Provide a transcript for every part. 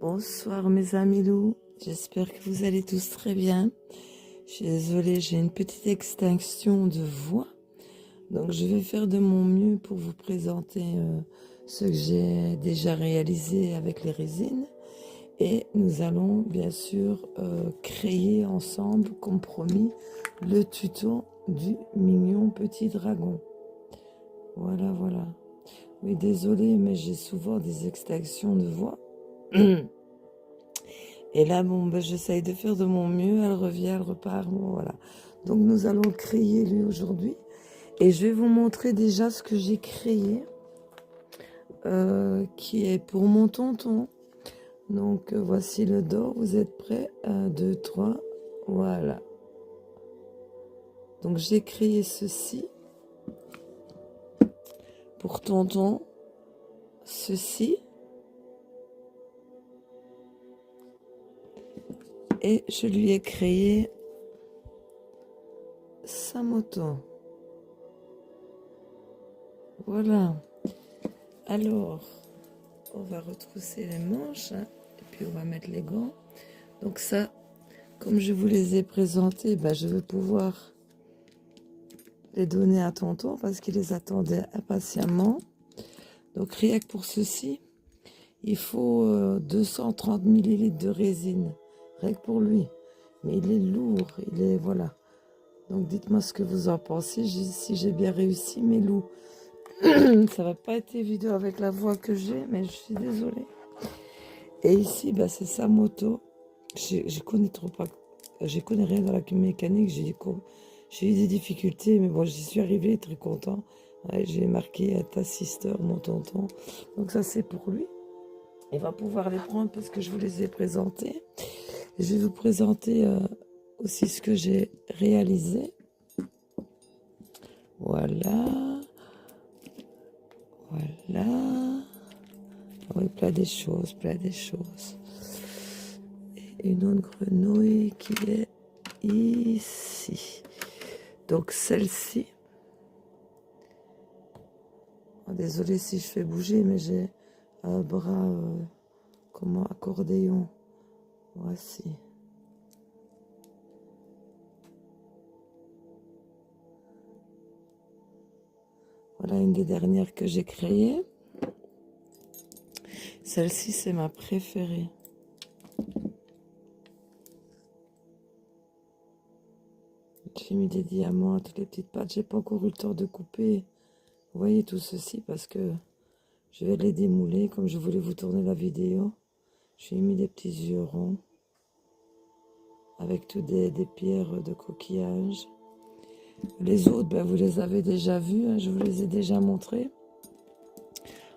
Bonsoir mes amis loups, j'espère que vous allez tous très bien. Je suis désolée, j'ai une petite extinction de voix, donc je vais faire de mon mieux pour vous présenter ce que j'ai déjà réalisé avec les résines. Et nous allons bien sûr créer ensemble, comme promis, le tuto du mignon petit dragon. Voilà, voilà. Oui, désolée, mais j'ai souvent des extinctions de voix. Et là, bon, ben, j'essaye de faire de mon mieux. Elle revient, elle repart. Bon, voilà. Donc, nous allons créer lui aujourd'hui. Et je vais vous montrer déjà ce que j'ai créé, qui est pour mon tonton. Donc, voici le dos. Vous êtes prêts? 1, 2, 3. Voilà. Donc, j'ai créé ceci pour tonton. Ceci. Et je lui ai créé sa moto. Voilà. Alors, on va retrousser les manches, hein, et puis on va mettre les gants. Donc ça, comme je vous les ai présentés, ben je vais pouvoir les donner à tonton parce qu'il les attendait impatiemment. Donc rien que pour ceci, il faut 230 millilitres de résine, rien que pour lui. Mais il est lourd, il est, voilà. Donc dites-moi ce que vous en pensez, si j'ai bien réussi mes loups. Ça va pas être évident avec la voix que j'ai, mais je suis désolée. Et ici, ben, c'est sa moto. Je connais trop pas, je connais rien dans la mécanique. J'ai eu des difficultés, mais bon, j'y suis arrivé, très content. Ouais, j'ai marqué à ta sister, mon tonton. Donc ça, c'est pour lui. Il va pouvoir les prendre parce que je vous les ai présentés. Et je vais vous présenter aussi ce que j'ai réalisé. Voilà. Voilà. Oui, plein des choses, plein des choses. Et une autre grenouille qui est ici. Donc celle-ci. Oh, désolé si je fais bouger, mais j'ai un bras comme un accordéon. Voici. Voilà une des dernières que j'ai créées. Celle-ci, c'est ma préférée. J'ai mis des diamants à toutes les petites pattes. J'ai pas encore eu le temps de couper. Vous voyez tout ceci parce que je vais les démouler comme je voulais vous tourner la vidéo. J'ai mis des petits yeux ronds avec toutes des pierres de coquillage. Les autres, ben, vous les avez déjà vus, hein, je vous les ai déjà montrés.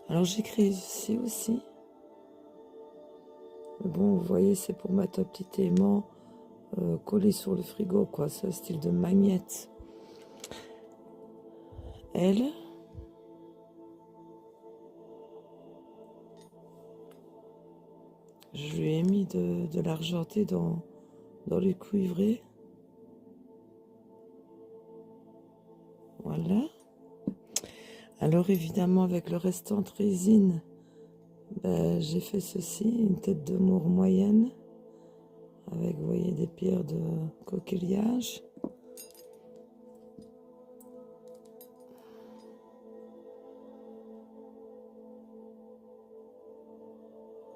Alors j'ai créé ceci aussi. Mais bon, vous voyez, c'est pour mettre un petit aimant collé sur le frigo, quoi. C'est un style de magnète. Elle, je lui ai mis de l'argenté dans le cuivré. Voilà. Alors évidemment, avec le restant de résine, ben, j'ai fait ceci, une tête de mort moyenne, avec, vous voyez, des pierres de coquillage.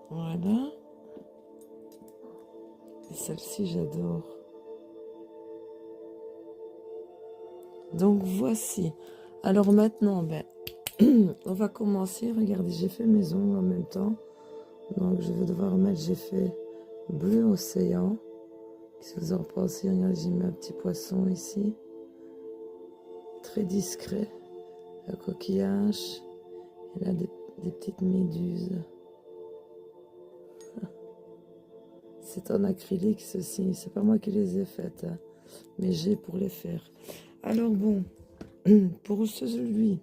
Voilà. Et celle-ci, j'adore. Donc voici. Alors maintenant, ben, on va commencer. Regardez, j'ai fait mes ongles en même temps. Donc je vais devoir mettre, j'ai fait bleu océan. Qu'est-ce que vous en pensez? Regardez, j'ai mis un petit poisson ici. Très discret. Un coquillage. Et là, des petites méduses. C'est en acrylique, ceci. C'est pas moi qui les ai faites, hein, mais j'ai pour les faire. Alors bon, celui.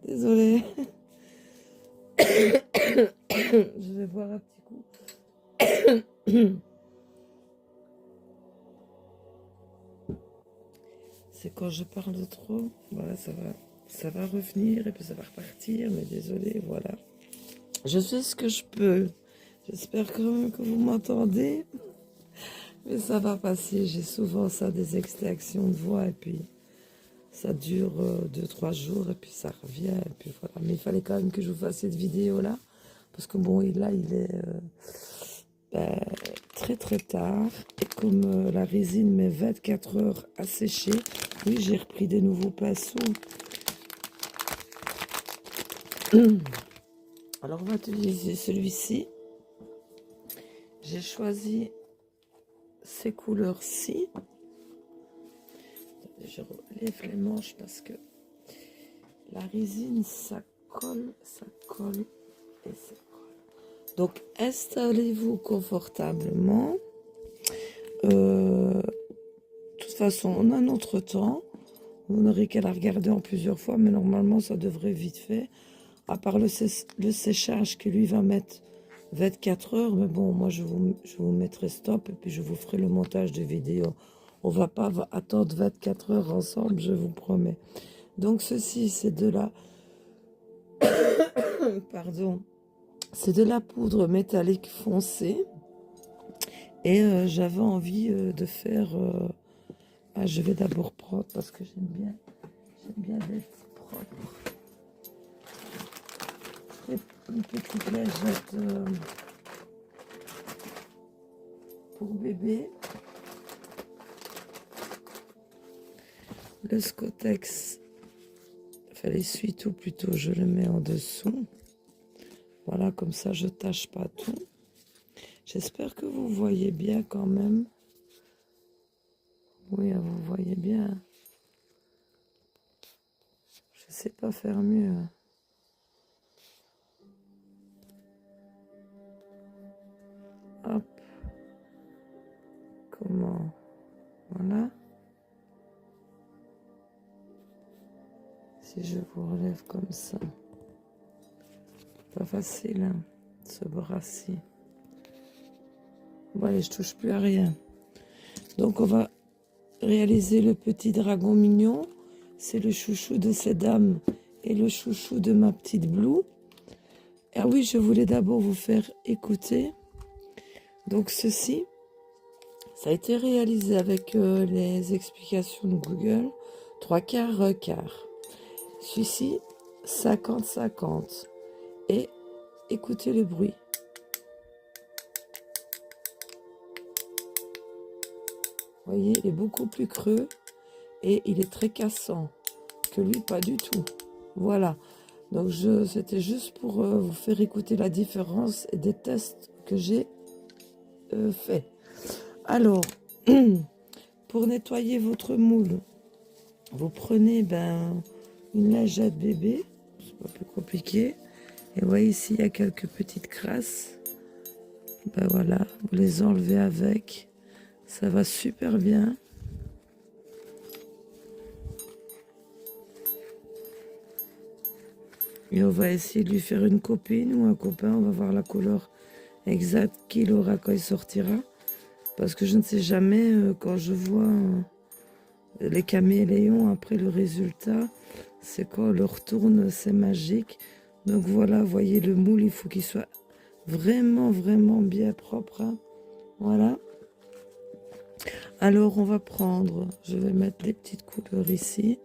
Désolée. Je vais boire un petit coup. C'est quand je parle de trop, voilà, ça va revenir et puis ça va repartir, mais désolé, voilà. Je fais ce que je peux. J'espère quand même que vous m'entendez. Mais ça va passer. J'ai souvent ça, des extractions de voix. Et puis, ça dure 2-3 jours. Et puis, ça revient. Et puis, voilà. Mais il fallait quand même que je vous fasse cette vidéo-là. Parce que bon, là, il est ben, très très tard. Et comme la résine met 24 heures à sécher, oui, j'ai repris des nouveaux pinceaux. Alors, on va utiliser celui-ci. J'ai choisi ces couleurs-ci. Je relève les manches parce que la résine, ça colle et ça colle. Donc, installez-vous confortablement. De toute façon, on a notre temps. Vous n'aurez qu'à la regarder en plusieurs fois, mais normalement, ça devrait vite fait. À part le séchage qui lui va mettre 24 heures. Mais bon, moi, je vous mettrai stop et puis je vous ferai le montage de vidéo. On va pas attendre 24 heures ensemble, je vous promets. Donc, ceci, c'est de la... Pardon. C'est de la poudre métallique foncée. Et j'avais envie de faire... Ah, je vais d'abord prendre parce que j'aime bien d'être propre. Et une petite lingette pour bébé. Le Scotex, enfin l'essuie-tout plutôt, je le mets en dessous. Voilà, comme ça je tâche pas tout. J'espère que vous voyez bien quand même. Oui, vous voyez bien. Je sais pas faire mieux. Hop. Comment? Voilà. Si je vous relève comme ça. Pas facile, hein, ce bras-ci. Bon, allez, je touche plus à rien. Donc, on va réaliser le petit dragon mignon. C'est le chouchou de ces dames et le chouchou de ma petite Blue. Ah oui, je voulais d'abord vous faire écouter. Donc, ceci, ça a été réalisé avec les explications de Google. 3/4 quart. Celui-ci, 50-50. Et écoutez le bruit. Vous voyez, il est beaucoup plus creux et il est très cassant. Que lui, pas du tout. Voilà. Donc, c'était juste pour vous faire écouter la différence et des tests que j'ai fait. Alors, pour nettoyer votre moule, vous prenez une lingette bébé. C'est pas plus compliqué. Et vous voyez ici, il y a quelques petites crasses. Ben voilà, vous les enlevez avec. Ça va super bien. Et on va essayer de lui faire une copine ou un copain. On va voir la couleur exacte qu'il aura quand il sortira. Parce que je ne sais jamais, quand je vois les caméléons, après le résultat, c'est quand on le retourne, c'est magique. Donc voilà, vous voyez le moule, il faut qu'il soit vraiment, vraiment bien propre. Hein. Voilà. Alors on va prendre, je vais mettre les petites couleurs ici.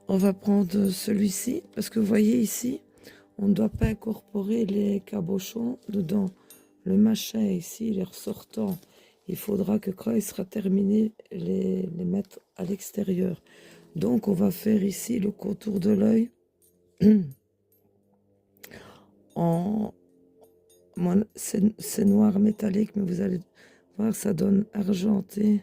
On va prendre celui-ci, parce que vous voyez ici, on ne doit pas incorporer les cabochons dedans. Le machin ici, il est ressortant. Il faudra que quand il sera terminé, les mettre à l'extérieur. Donc on va faire ici le contour de l'œil. C'est noir métallique, mais vous allez voir, ça donne argenté.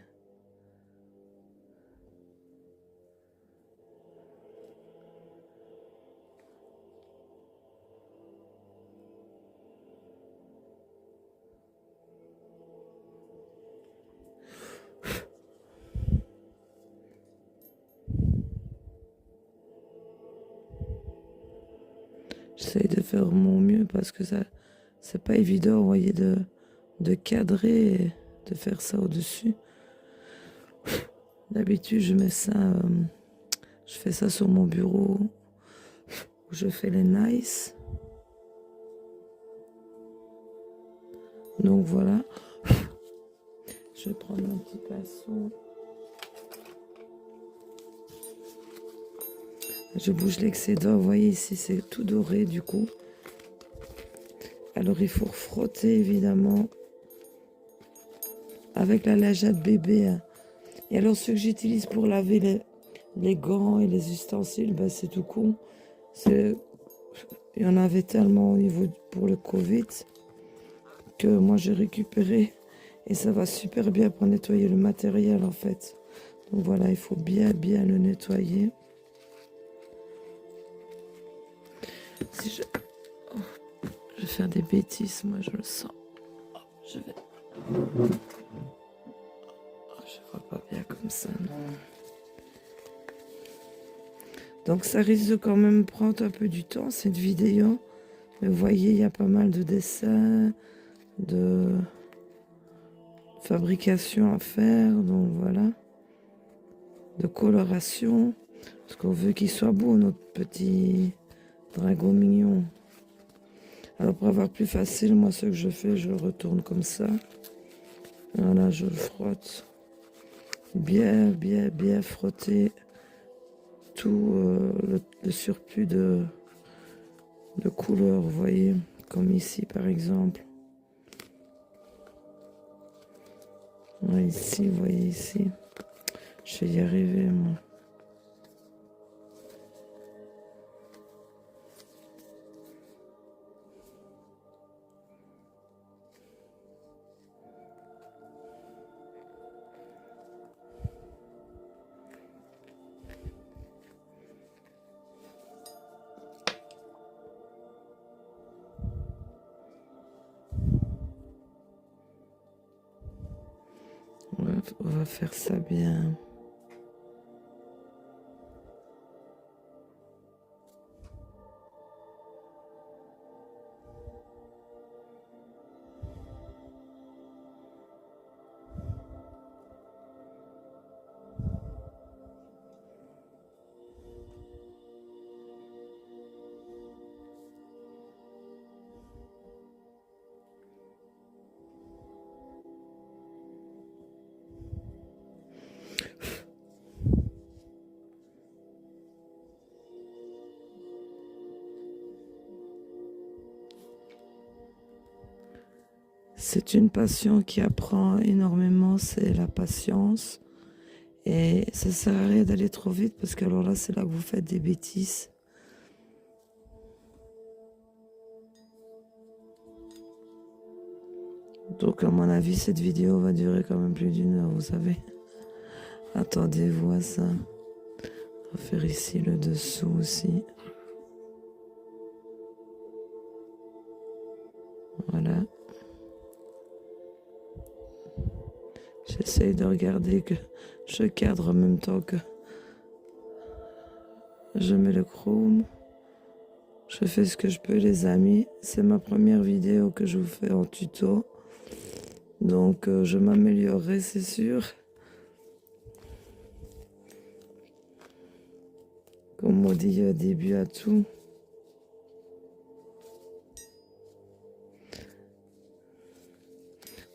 J'essaye de faire mon mieux parce que ça, c'est pas évident, vous voyez, de cadrer et de faire ça au-dessus. D'habitude, je mets ça, je fais ça sur mon bureau où je fais les nice. Donc voilà. Je vais prendre un petit pinceau. Je bouge l'excédent. Vous voyez ici, c'est tout doré du coup. Alors il faut frotter évidemment avec la lingette bébé. Hein. Et alors ceux que j'utilise pour laver les gants et les ustensiles, ben, c'est tout con. Il y en avait tellement au niveau pour le Covid que moi j'ai récupéré et ça va super bien pour nettoyer le matériel en fait. Donc voilà, il faut bien le nettoyer. Si je... Oh, je vais faire des bêtises, moi je le sens. Oh, je vais... Oh, je vois pas bien comme ça, non. Donc ça risque de quand même prendre un peu du temps cette vidéo. Mais vous voyez, il y a pas mal de dessins, de fabrication à faire, donc voilà. De coloration, parce qu'on veut qu'il soit beau, notre petit dragon mignon. Alors pour avoir plus facile, moi ce que je fais, je le retourne comme ça. Voilà, je le frotte. Bien frotter tout le surplus de couleurs, vous voyez, comme ici par exemple. Ouais, ici, vous voyez ici. Je vais y arriver, moi. On va faire ça bien. C'est une passion qui apprend énormément, c'est la patience. Et ça sert à rien d'aller trop vite parce que alors là, c'est là que vous faites des bêtises. Donc à mon avis, cette vidéo va durer quand même plus d'1 heure, vous savez. Attendez-vous à ça. On va faire ici le dessous aussi. Voilà. J'essaye de regarder que je cadre en même temps que je mets le chrome. Je fais ce que je peux, les amis. C'est ma première vidéo que je vous fais en tuto. Donc je m'améliorerai, c'est sûr. Comme on dit, début à tout.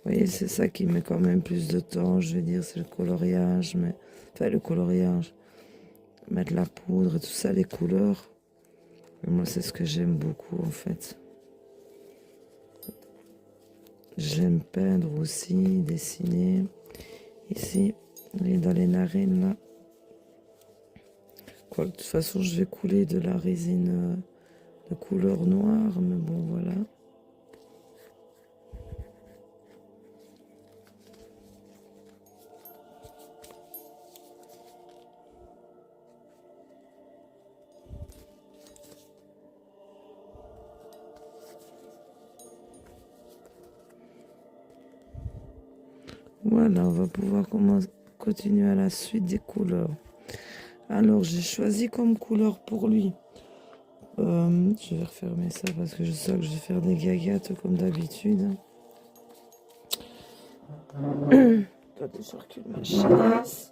Vous voyez, c'est ça qui met quand même plus de temps, je veux dire, c'est le coloriage, mais... Enfin, le coloriage, mettre la poudre et tout ça, les couleurs. Et moi, c'est ce que j'aime beaucoup, en fait. J'aime peindre aussi, dessiner. Ici, et dans les narines, là. Quoi, de toute façon, je vais couler de la résine de couleur noire, mais bon, voilà. Voilà, on va pouvoir continuer à la suite des couleurs. Alors, j'ai choisi comme couleur pour lui. Je vais refermer ça parce que je sais que je vais faire des gagates comme d'habitude. Attendez, je recule ma chaise.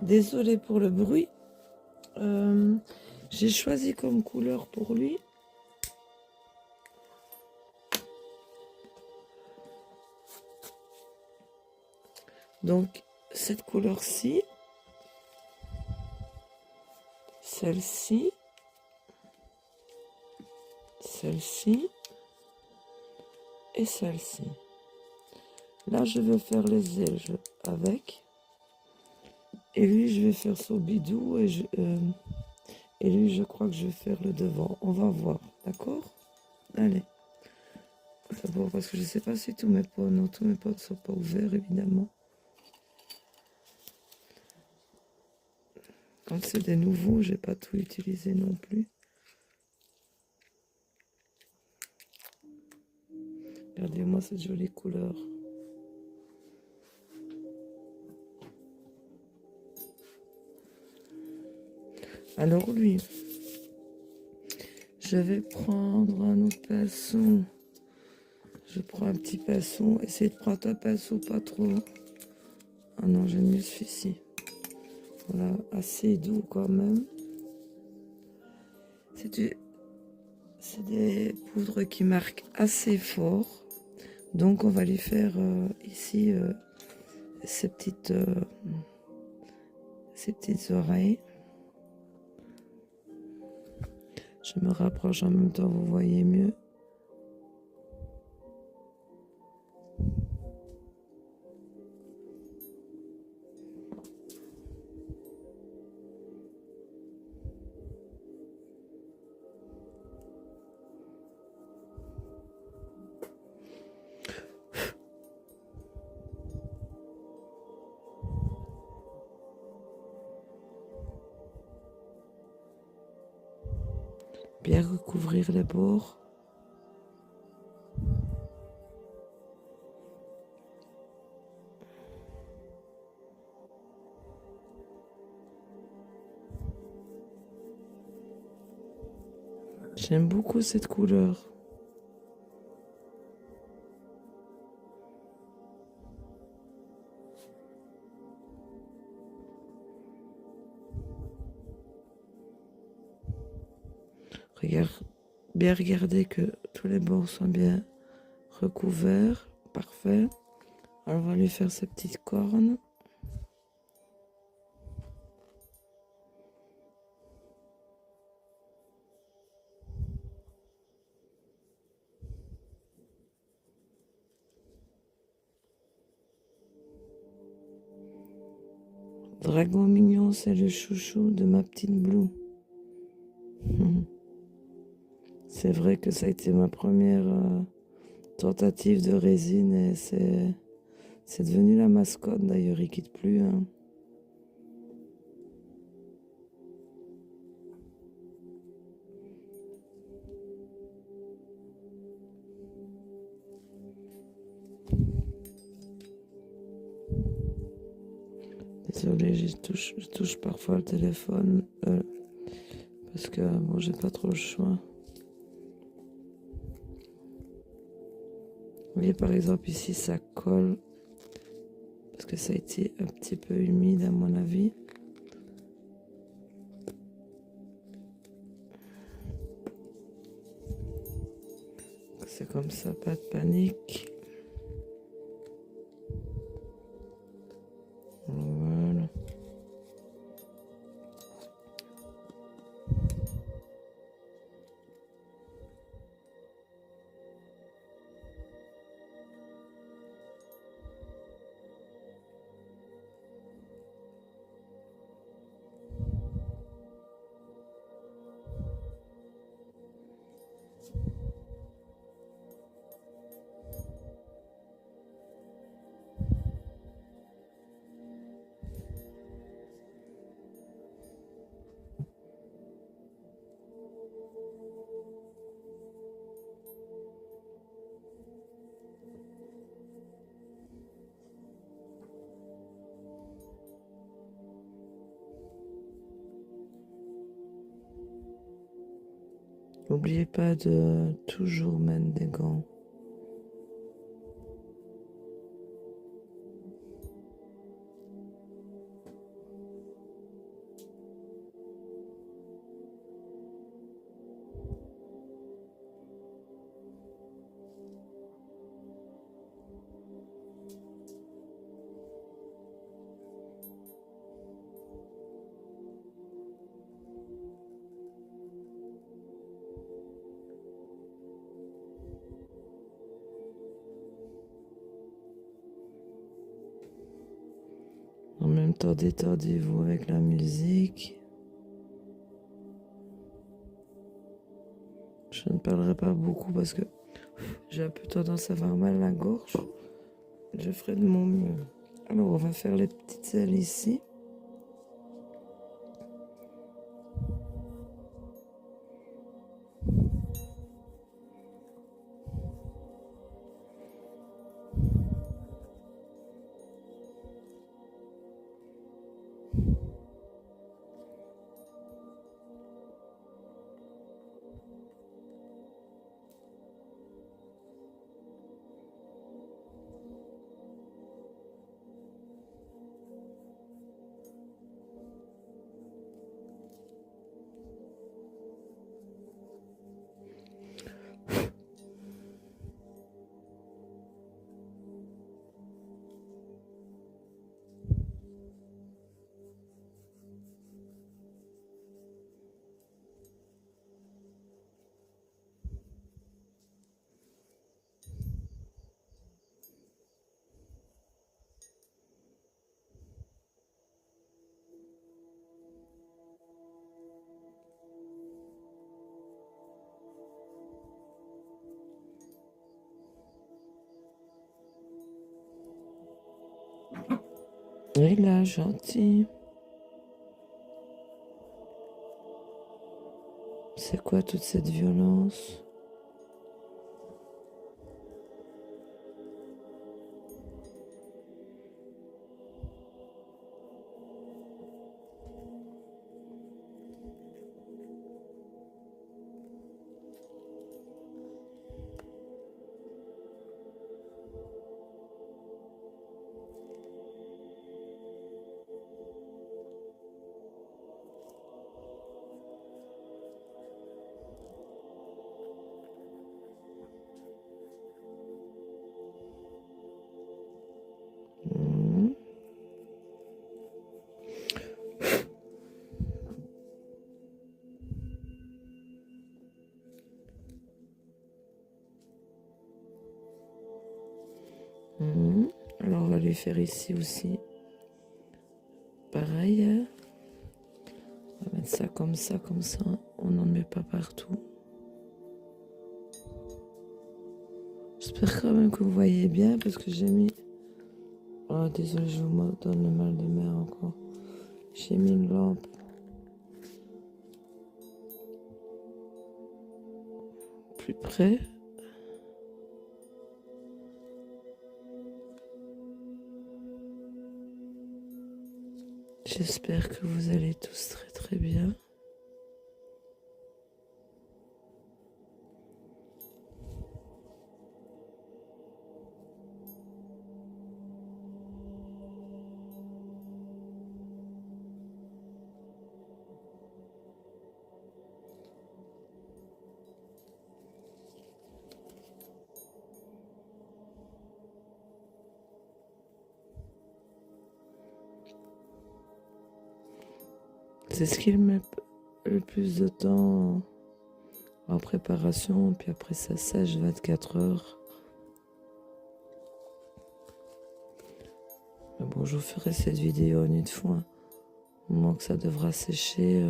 Désolée pour le bruit. J'ai choisi comme couleur pour lui Donc, cette couleur-ci, celle-ci, celle-ci et celle-ci. Là, je vais faire les ailes avec. Et lui, je vais faire son bidou et lui, je crois que je vais faire le devant. On va voir, d'accord? Allez. D'abord, parce que je ne sais pas si tous mes pots, non, tous mes pots ne sont pas ouverts, évidemment. Quand c'est des nouveaux, je n'ai pas tout utilisé non plus. Regardez-moi cette jolie couleur. Alors lui, je vais prendre un autre pinceau. Je prends un petit pinceau. Essayez de prendre un pinceau pas trop. Ah non, j'aime mieux celui-ci. Voilà, assez doux quand même. C'est des poudres qui marquent assez fort. Donc on va lui faire ici ces petites oreilles. Je me rapproche en même temps, vous voyez mieux. Bien recouvrir les bords. J'aime beaucoup cette couleur. Bien regarder que tous les bords sont bien recouverts. Parfait. Alors on va lui faire ces petites cornes. Dragon mignon, c'est le chouchou de ma petite Blue. C'est vrai que ça a été ma première tentative de résine et c'est devenu la mascotte. D'ailleurs, il quitte plus. Hein. Désolée, je touche parfois le téléphone parce que bon, j'ai pas trop le choix. Vous voyez par exemple ici ça colle parce que ça a été un petit peu humide à mon avis. C'est comme ça, pas de panique. Voilà. N'oubliez pas de toujours mettre des gants. même temps, détendez-vous avec la musique. Je ne parlerai pas beaucoup parce que j'ai un peu tendance à avoir mal à la gorge. Je ferai de mon mieux. Alors, on va faire les petites ailes ici. Et là, gentil. C'est quoi toute cette violence? Mhm. Mhm. Alors, on va lui faire ici aussi. Pareil, hein. On va mettre ça comme ça, comme ça. On n'en met pas partout. J'espère quand même que vous voyez bien parce que j'ai mis... Oh, désolé, je vous donne le mal de mer encore. J'ai mis une lampe plus près. J'espère que vous allez tous très très bien. C'est ce qui met le plus de temps en préparation, puis après ça sèche 24 heures. Mais bon, je vous ferai cette vidéo en une fois. Au moment que ça devra sécher,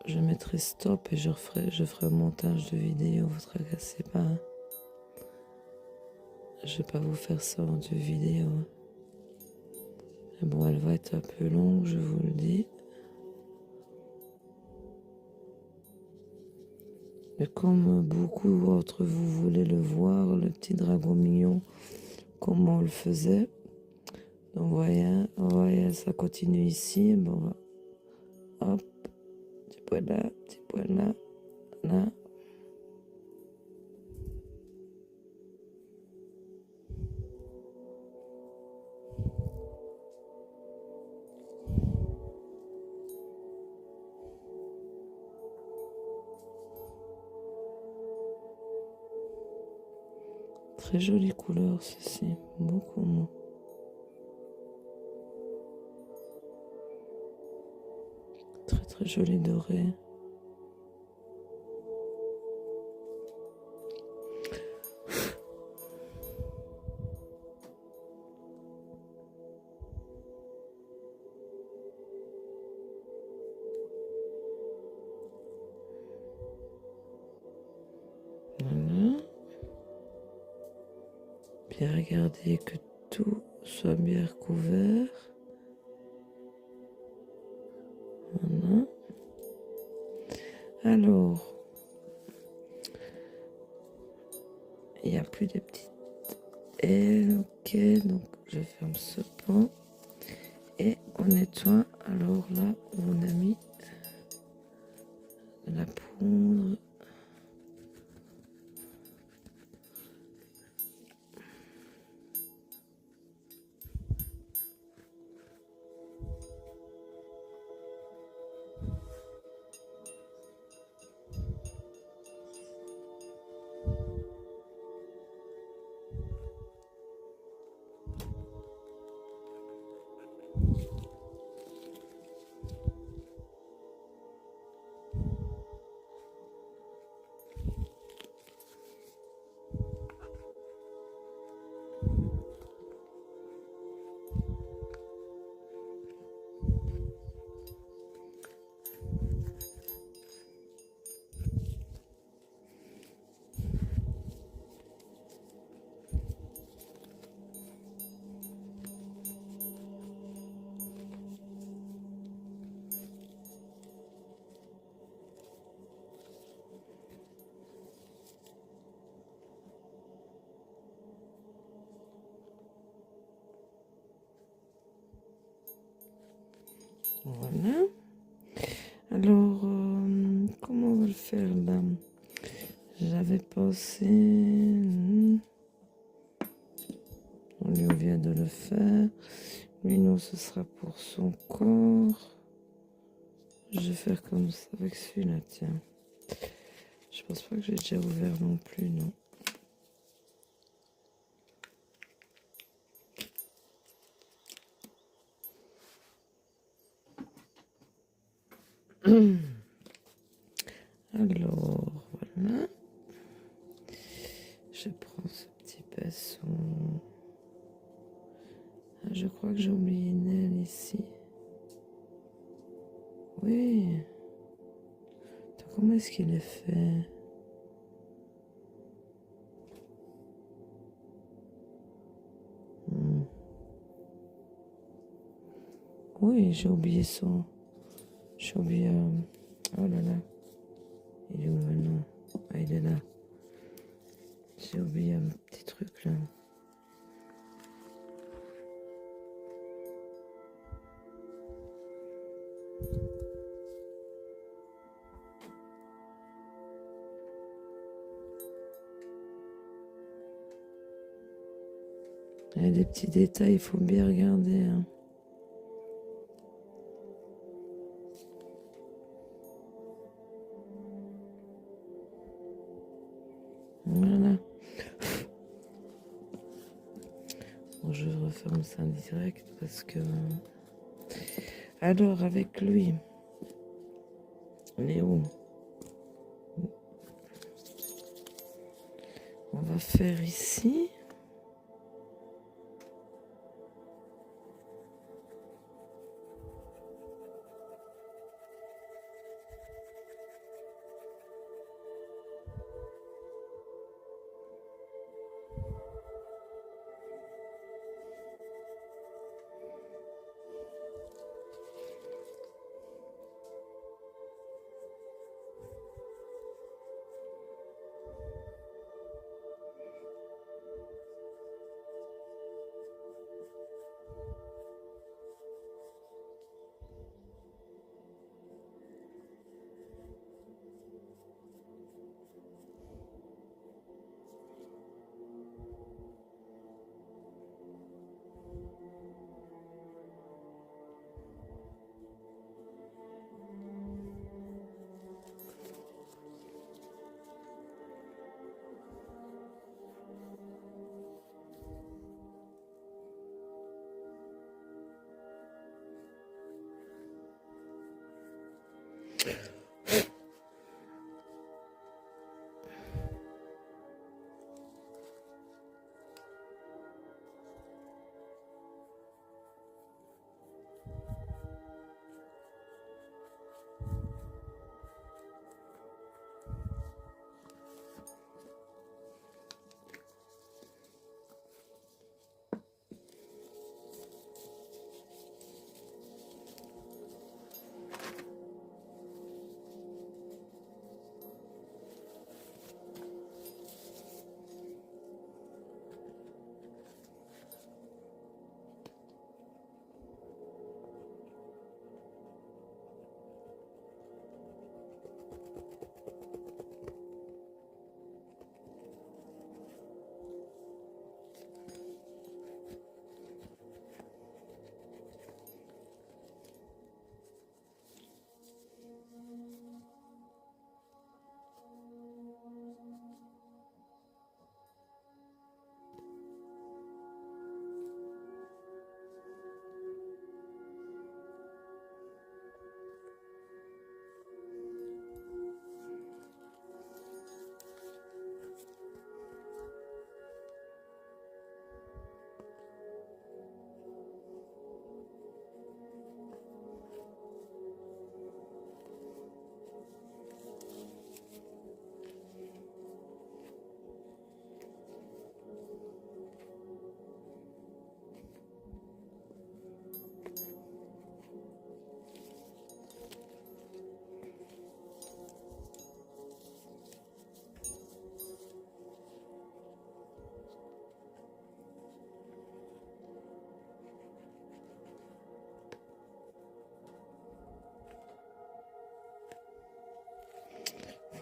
je mettrai stop et je ferai un montage de vidéo, vous tracassez pas. Hein. Je vais pas vous faire ça en deux vidéos. Hein. Mais bon, elle va être un peu longue, je vous le dis. Mais comme beaucoup d'entre vous voulez le voir, le petit dragon mignon, comment on le faisait. Donc voyez, ça continue ici. Bon, hop, petit poil là, là. Très jolie couleur ceci, beaucoup moins. Très très joli doré. Bien regarder que tout soit bien couvert. Voilà. Alors, il n'y a plus de petites ailes. Ok, donc je ferme ce pan. Et on nettoie. Alors là, on a mis de la poudre. Voilà. Alors, comment on va le faire là? J'avais pensé... Lui, on vient de le faire. Lui, non, ce sera pour son corps. Je vais faire comme ça avec celui-là, tiens. Je pense pas que j'ai déjà ouvert non plus, non. Alors, voilà. Je prends ce petit pinceau. Ah, je crois que j'ai oublié une aile ici. Oui. Attends, comment est-ce qu'il est fait? Oui, j'ai oublié son... J'ai oublié... Oh là là. Il est où maintenant? Ah, il est là. J'ai oublié un petit truc là. Il y a des petits détails, il faut bien regarder. Hein. Voilà. Bon, je referme ça direct parce que... Alors, avec lui, on est où? On va faire ici.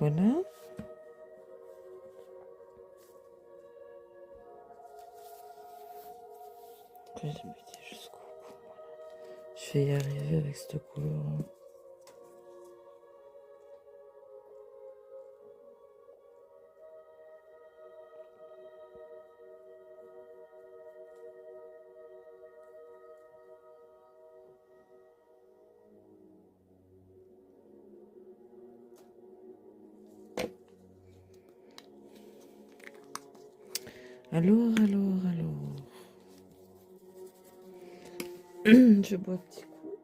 Voilà. Après, je me dis jusqu'au bout. Je vais y arriver avec cette couleur-là. Alors. Je bois un petit coup.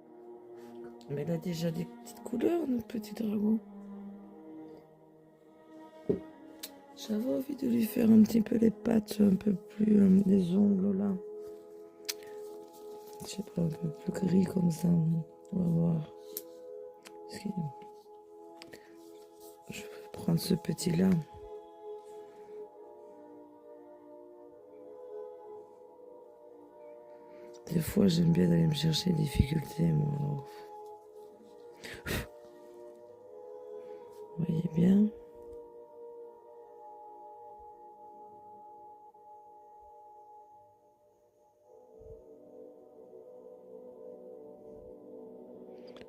Mais elle a déjà des petites couleurs, notre petit dragon. J'avais envie de lui faire un petit peu les pattes, un peu plus, les ongles là. Je sais pas, un peu plus gris comme ça. On va voir. Je vais prendre ce petit là. Des fois, j'aime bien d'aller me chercher des difficultés, moi. Alors. Vous voyez bien?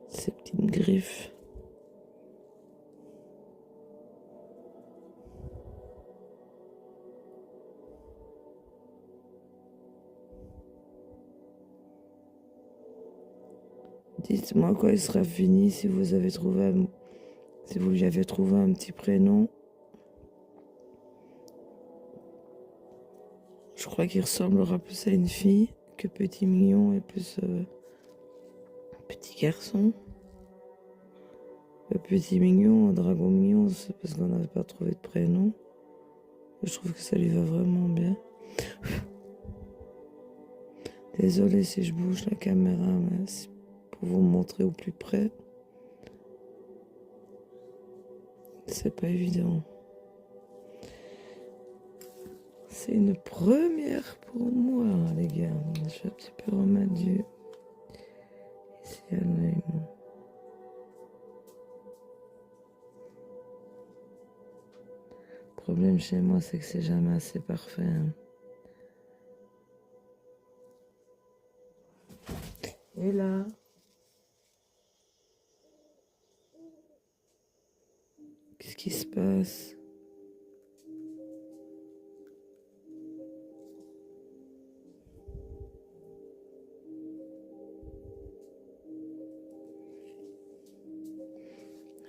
Ces petites griffes. Dites-moi quand il sera fini, si vous avez trouvé si vous lui avez trouvé un petit prénom. Je crois qu'il ressemblera plus à une fille que Petit Mignon et plus Petit Garçon. Petit Mignon, Dragon Mignon, c'est parce qu'on n'avait pas trouvé de prénom. Je trouve que ça lui va vraiment bien. Désolée si je bouge la caméra, mais c'est pour vous montrer au plus près. C'est pas évident. C'est une première pour moi, les gars. Je vais un petit peu remettre du... Ici, à l'œil. Le problème chez moi, c'est que c'est jamais assez parfait. Hein. Et là... Qu'est-ce qui se passe?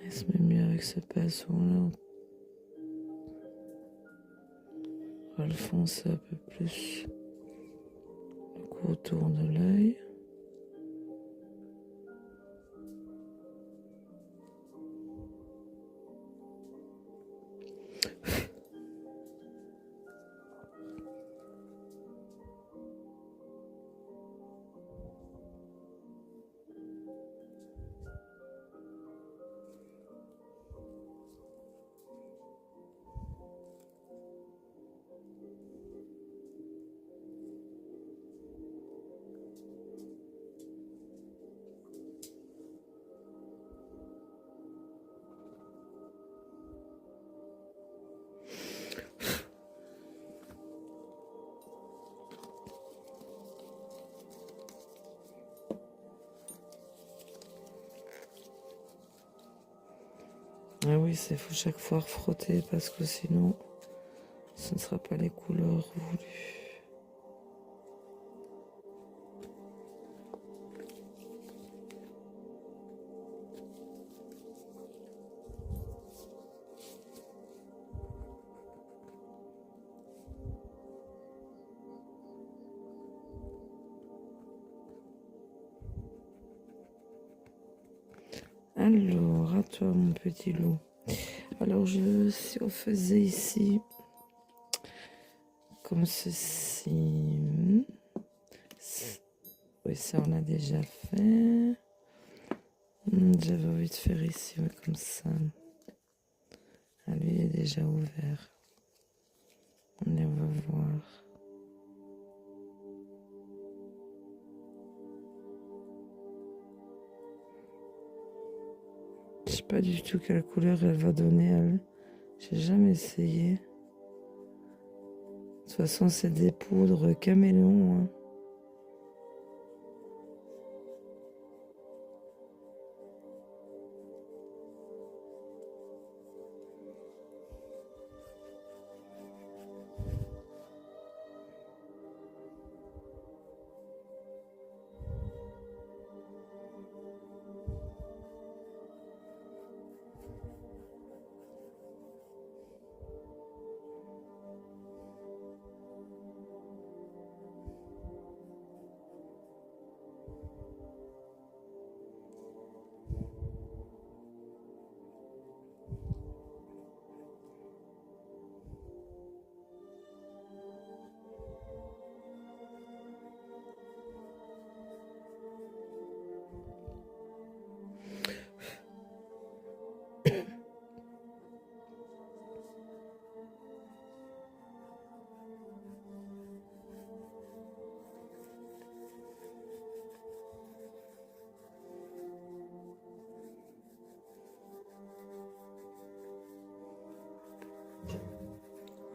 Elle se met mieux avec ce pinceau-là. On va le foncer un peu plus. Le coup autour de l'œil. Ah oui, c'est faut chaque fois frotter parce que sinon, ce ne sera pas les couleurs voulues. Alors, à toi, mon petit loup. Alors, si on faisait ici, comme ceci. Oui, ça, on l'a déjà fait. J'avais envie de faire ici, ouais, comme ça. Ah, lui, il est déjà ouvert. On va voir. Je sais pas du tout quelle couleur elle va donner, elle. J'ai jamais essayé. De toute façon, c'est des poudres caméléon, hein.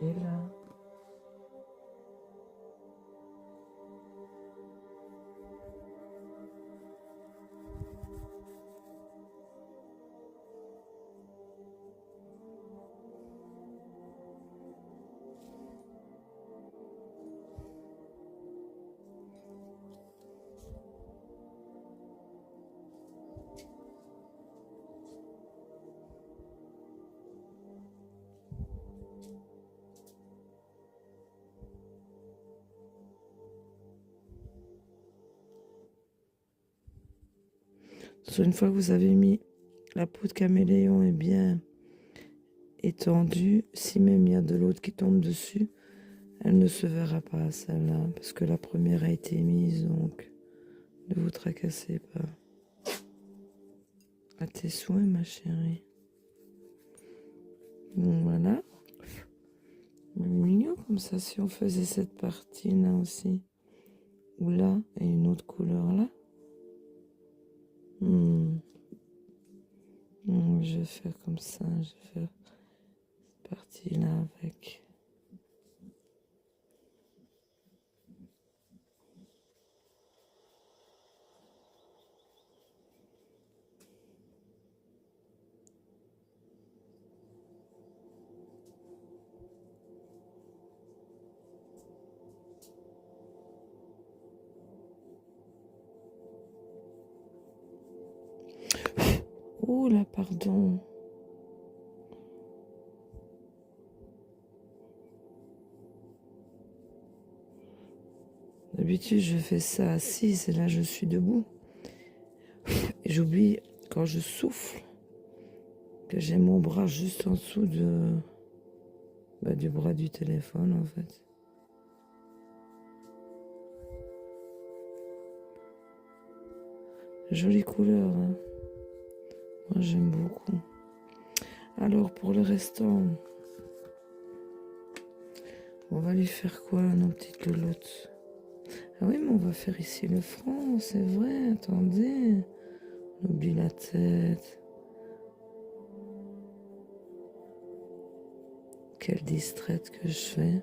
Et là. Soit une fois que vous avez mis la poudre caméléon est bien étendue, si même il y a de l'autre qui tombe dessus, elle ne se verra pas celle-là, parce que la première a été mise, donc ne vous tracassez pas. À tes souhaits, ma chérie. Bon, voilà. Mignon comme ça, si on faisait cette partie-là aussi. Ou là, et une autre couleur là. Je vais faire comme ça, je vais faire cette partie-là avec. Oh là, pardon. D'habitude, je fais ça assise et là, je suis debout. Et j'oublie, quand je souffle, que j'ai mon bras juste en dessous du bras du téléphone, en fait. Jolie couleur, hein. Moi, j'aime beaucoup. Alors, pour le restant, on va lui faire quoi, nos petites lolottes? Ah oui, mais on va faire ici le front, c'est vrai, attendez. On oublie la tête. Quelle distraite que je fais.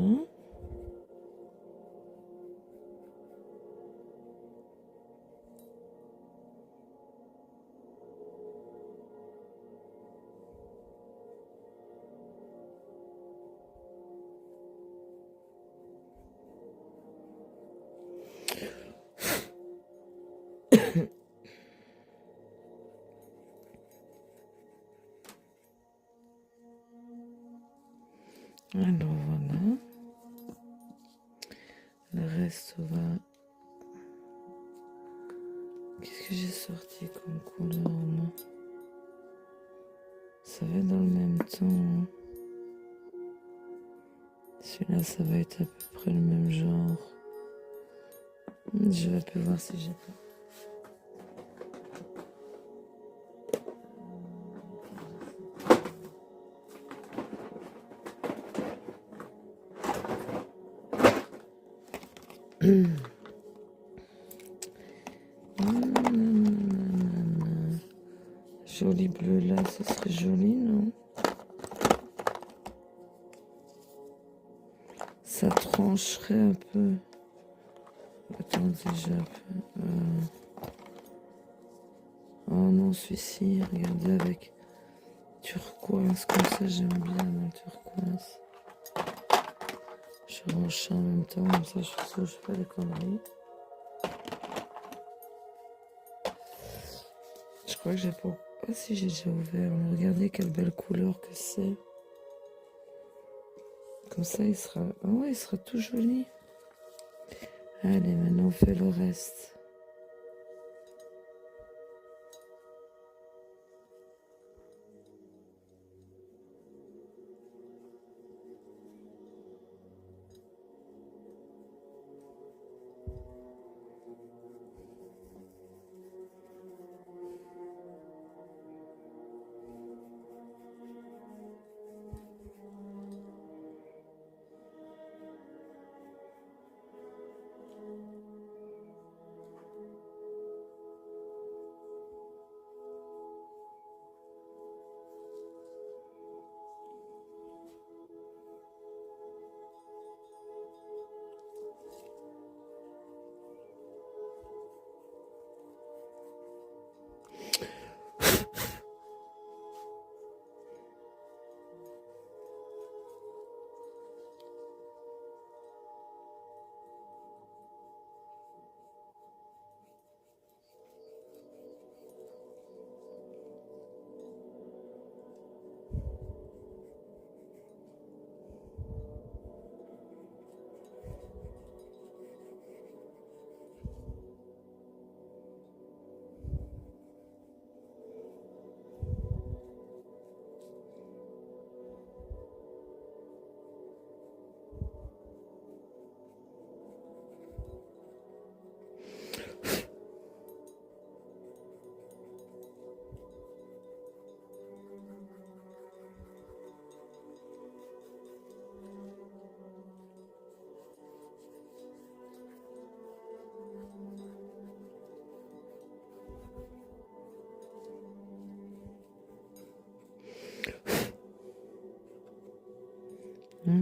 Voilà. Alors voilà. Le reste va... Qu'est-ce que j'ai sorti comme couleur, moi? Ça va être dans le même temps. Hein. Celui-là, ça va être à peu près le même genre. Je vais un peu voir si j'ai pas. Joli bleu là, ce serait joli, non? Ça trancherait un peu. Attendez, j'ai un peu. Oh non, celui-ci, regardez avec turquoise, comme ça j'aime bien le turquoise. Je range ça en même temps, comme ça je suis sûre que je fais pas des conneries. Je crois que j'ai pas... Ah si, j'ai déjà ouvert, mais regardez quelle belle couleur que c'est. Comme ça il sera... Ah ouais, il sera tout joli. Allez, maintenant on fait le reste.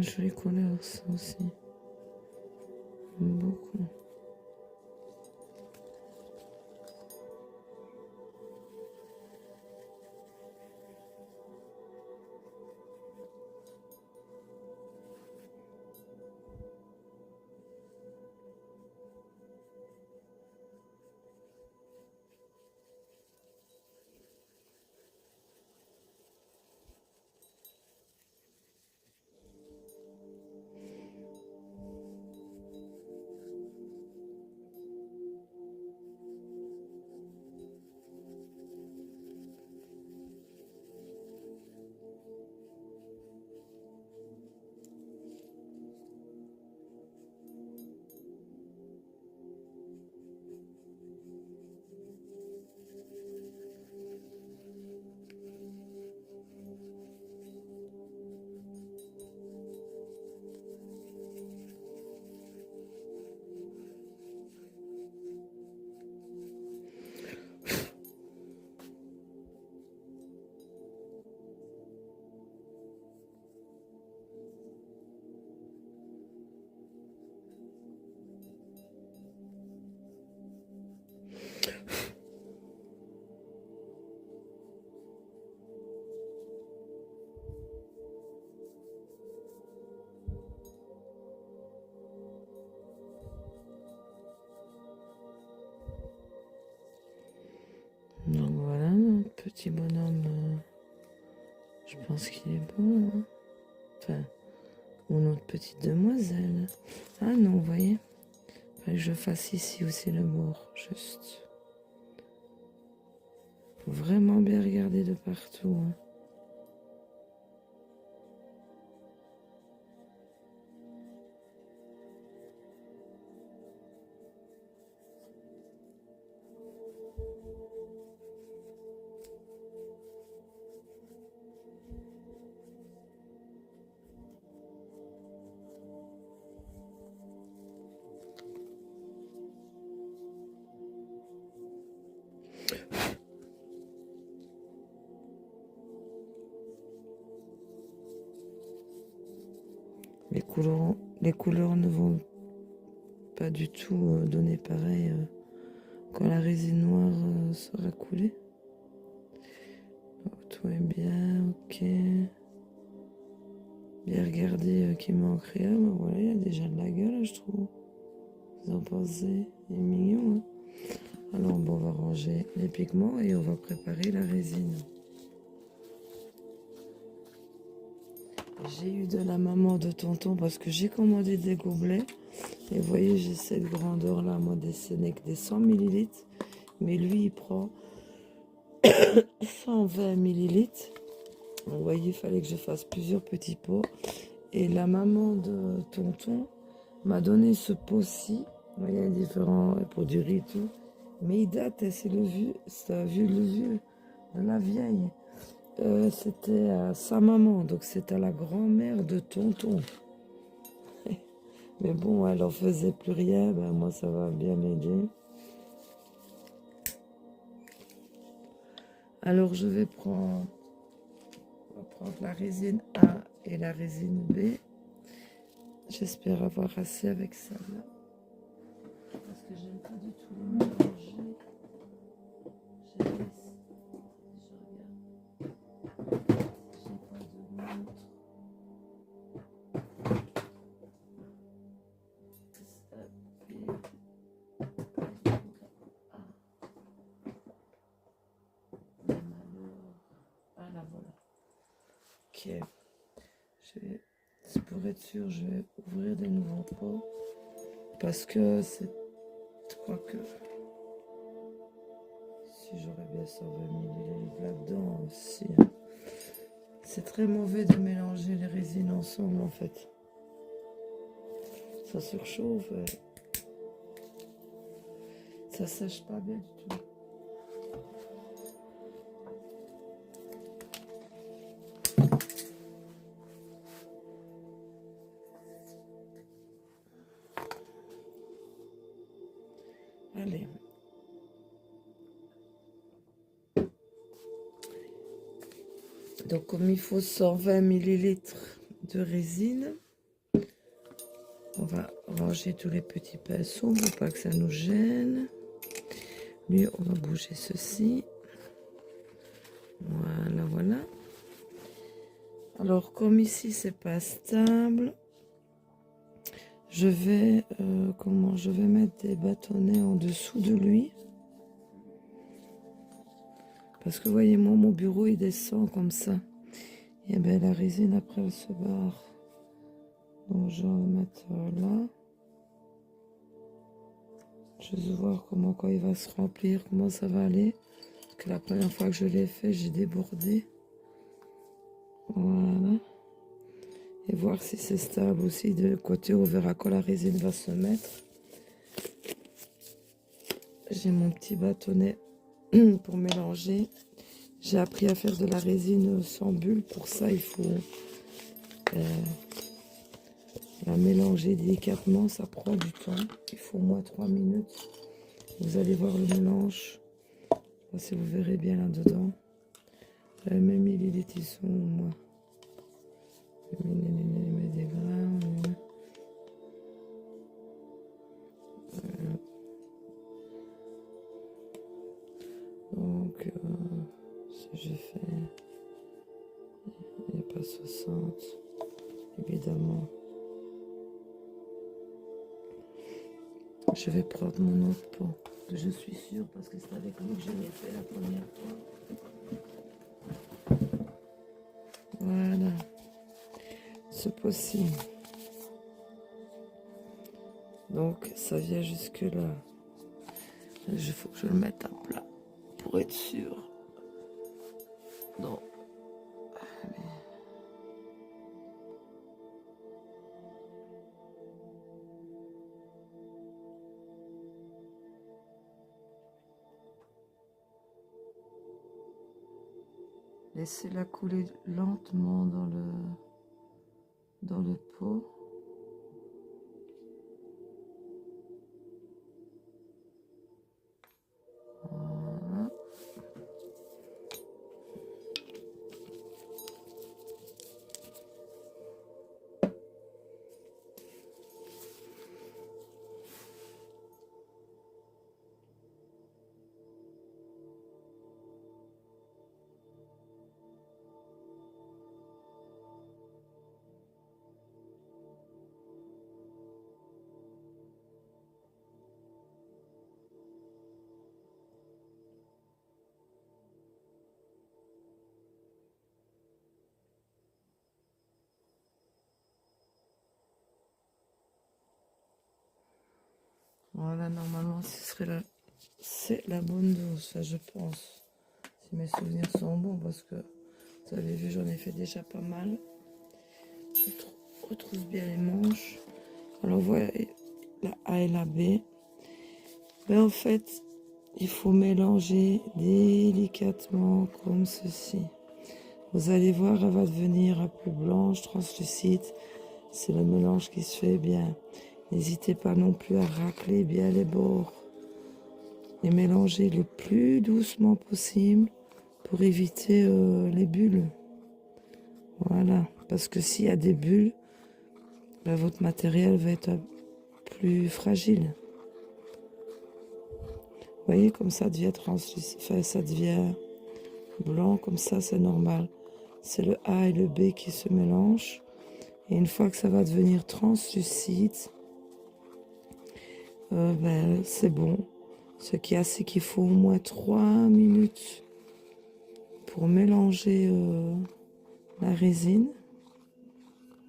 Jolie couleur ça aussi. Beaucoup. petit bonhomme, je pense qu'il est bon. Hein. Enfin, ou notre petite demoiselle. Ah non, vous voyez. Fallait que je fasse ici aussi le bord, juste. Faut vraiment bien regarder de partout. Hein. Les couleurs ne vont pas du tout donner pareil quand la résine noire sera coulée. Oh, tout est bien, ok. Bien regarder qui manquerait. Ah, bah voilà, il y a déjà de la gueule, je trouve. Vous en pensez? Il est mignon, hein? Alors, bon, on va ranger les pigments et on va préparer la résine. J'ai eu de la maman de tonton parce que j'ai commandé des gobelets. Et vous voyez, j'ai cette grandeur-là. Moi, ce n'est que des 100 millilitres. Mais lui, il prend 120 millilitres. Vous voyez, il fallait que je fasse plusieurs petits pots. Et la maman de tonton m'a donné ce pot-ci. Vous voyez, différents pots du riz et tout. Mais il date, c'est le vieux, c'est un vieux, le vieux de la vieille. C'était à sa maman, donc c'était à la grand-mère de tonton. Mais bon, elle en faisait plus rien, ben moi ça va bien m'aider. Alors je vais prendre, on va prendre la résine A et la résine B. J'espère avoir assez avec ça là. Parce que j'aime pas du tout les mélanger. Je regarde. J'ai pas de montre. Ok, pour être sûr, je vais ouvrir des nouveaux pots parce que je crois que si j'aurais bien 120 millilitres là-dedans aussi, hein. C'est très mauvais de mélanger les résines ensemble en fait. Ça surchauffe, ça sèche pas bien du tout. Allez. Donc comme il faut 120 millilitres de résine, on va ranger tous les petits pinceaux pour pas que ça nous gêne. Lui, on va bouger ceci. Voilà, voilà. Alors comme ici c'est pas stable, je vais mettre des bâtonnets en dessous de lui. Parce que voyez, moi, mon bureau, il descend comme ça. Et bien, la résine, après, elle se barre. Donc, je vais en mettre là. Je vais voir comment, quand il va se remplir, comment ça va aller. Parce que la première fois que je l'ai fait, j'ai débordé. Voilà. Et voir si c'est stable aussi. De côté, on verra quand la résine va se mettre. J'ai mon petit bâtonnet pour mélanger. J'ai appris à faire de la résine sans bulle. Pour ça, il faut la mélanger délicatement. Ça prend du temps. Il faut au moins 3 minutes. Vous allez voir le mélange. Si vous verrez bien là-dedans. Mes millilitres, ils sont au moins. Des grammes. Voilà. Donc, si je fais, il n'y a pas 60, évidemment. Je vais prendre mon autre pot, que je suis sûre, parce que c'est avec lui que je l'ai fait la première fois. Voilà. Ce pot-ci. Donc, ça vient jusque là. Il faut que je le mette à plat pour être sûr. Donc, allez. Laissez-la couler lentement dans le pot. Voilà. Voilà, normalement, c'est la bonne dose, ça, je pense. Si mes souvenirs sont bons, parce que, vous avez vu, j'en ai fait déjà pas mal. Je retrousse bien les manches. Alors, voilà, la A et la B. Ben, en fait, il faut mélanger délicatement, comme ceci. Vous allez voir, elle va devenir un peu blanche, translucide. C'est le mélange qui se fait bien. N'hésitez pas non plus à racler bien les bords et mélanger le plus doucement possible pour éviter les bulles. Voilà, parce que s'il y a des bulles, ben, votre matériel va être plus fragile. Vous voyez, comme ça devient translucide, enfin, ça devient blanc, comme ça c'est normal. C'est le A et le B qui se mélangent. Et une fois que ça va devenir translucide, ben, c'est bon. Ce qu'il y a, c'est qu'il faut au moins 3 minutes pour mélanger la résine.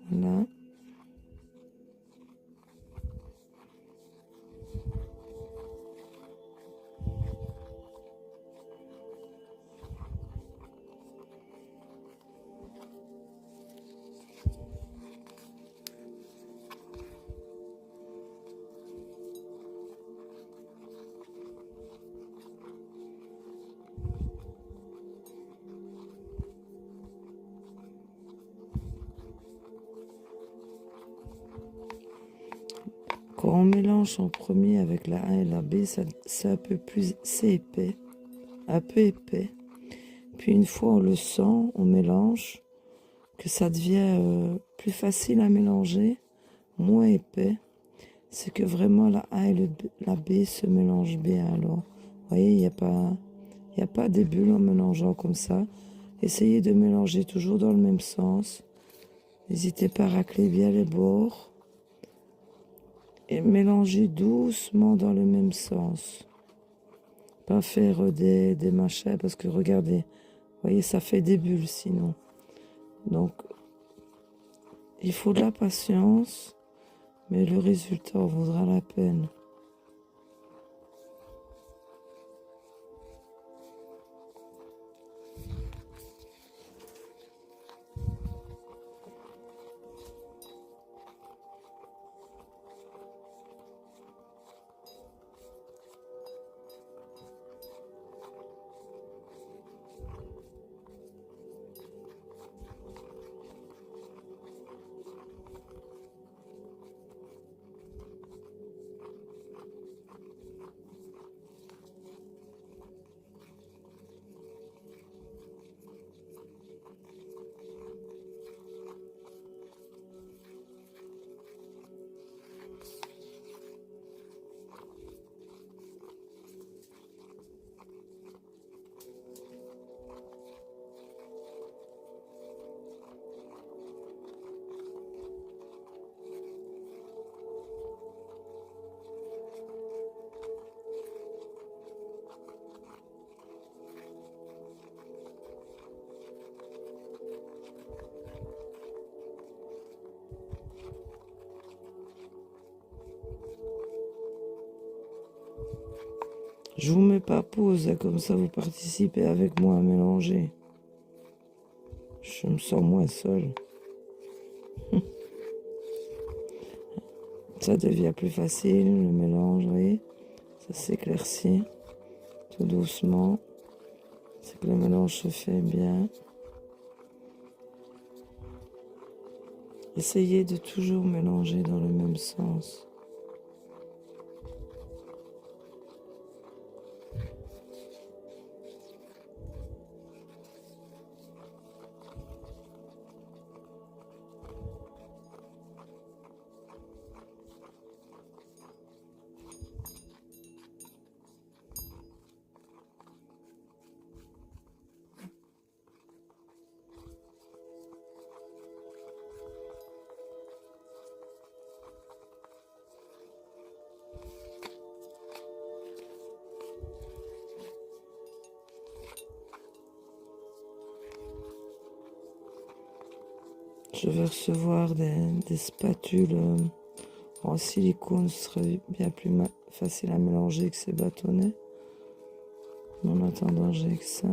Voilà. Quand on mélange en premier avec la A et la B, c'est un peu plus, c'est épais, un peu épais. Puis une fois on le sent, on mélange, que ça devient plus facile à mélanger, moins épais. C'est que vraiment la A et la B se mélangent bien. Alors, vous voyez, il n'y a pas des bulles en mélangeant comme ça. Essayez de mélanger toujours dans le même sens. N'hésitez pas à racler bien les bords. Et mélanger doucement dans le même sens. Pas faire des machins parce que regardez, vous voyez, ça fait des bulles sinon. Donc, il faut de la patience, mais le résultat en vaudra la peine. Je vous mets pas pause, comme ça vous participez avec moi à mélanger. Je me sens moins seule. Ça devient plus facile, le mélange, vous voyez. Ça s'éclaircit tout doucement. C'est que le mélange se fait bien. Essayez de toujours mélanger dans le même sens. Je vais recevoir des spatules en silicone, ce serait bien plus facile à mélanger que ces bâtonnets. Mais en attendant, j'ai que ça.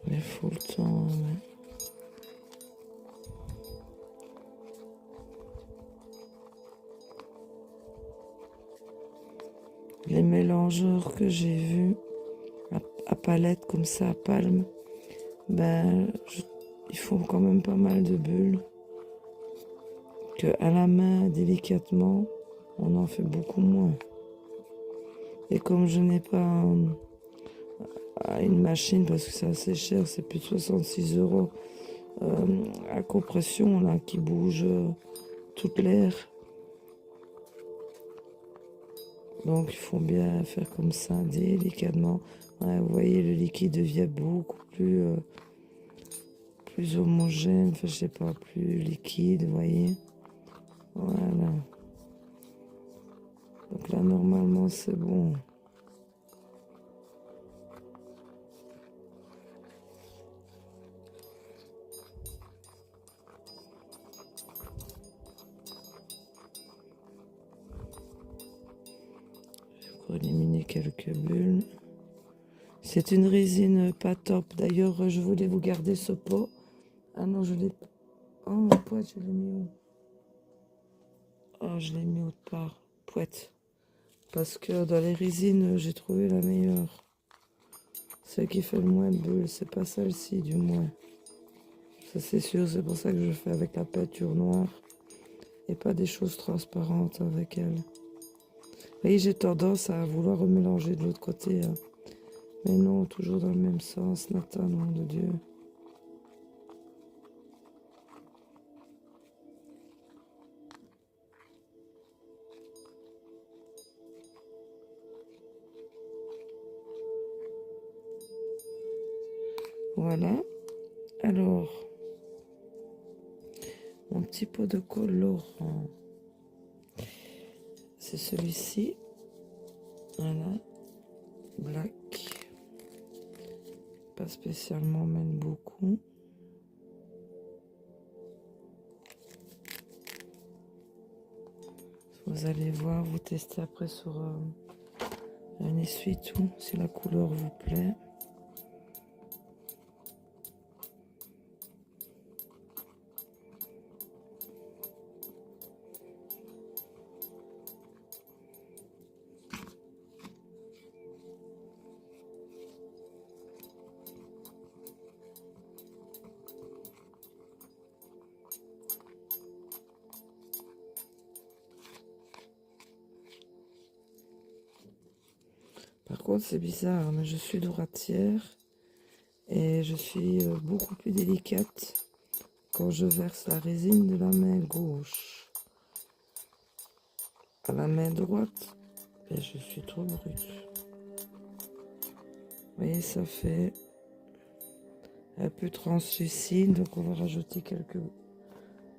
Il faut le temps, ouais. Les mélangeurs que j'ai vus à palette comme ça, à palme, ils font quand même pas mal de bulles. Que à la main, délicatement, on en fait beaucoup moins. Et comme je n'ai pas une machine, parce que c'est assez cher, c'est plus de 66 € à compression là, qui bouge toute l'air. Donc il faut bien faire comme ça, délicatement. Ouais, vous voyez, le liquide devient beaucoup plus homogène, enfin je sais pas, plus liquide, vous voyez. Voilà. Donc là, normalement, c'est bon. Pour éliminer quelques bulles. C'est une résine pas top. D'ailleurs, je voulais vous garder ce pot. Ah non, je l'ai... Oh, poète, je l'ai mis où? Oh, je l'ai mis autre part. Poète. Parce que dans les résines, j'ai trouvé la meilleure. Celle qui fait le moins de bulles. C'est pas celle-ci, du moins. Ça, c'est sûr. C'est pour ça que je fais avec la peinture noire. Et pas des choses transparentes avec elle. Vous voyez, j'ai tendance à vouloir remélanger de l'autre côté. Hein. Mais non, toujours dans le même sens, Nathan, nom de Dieu. Voilà. Alors, mon petit pot de colorant, c'est celui-ci. Voilà. Black. Pas spécialement, même beaucoup. Vous allez voir, vous testez après sur un essuie-tout, si la couleur vous plaît. Par contre, c'est bizarre, mais je suis droitière et je suis beaucoup plus délicate quand je verse la résine de la main gauche. À la main droite, et je suis trop brute. Vous voyez, ça fait un peu translucide, donc on va rajouter quelques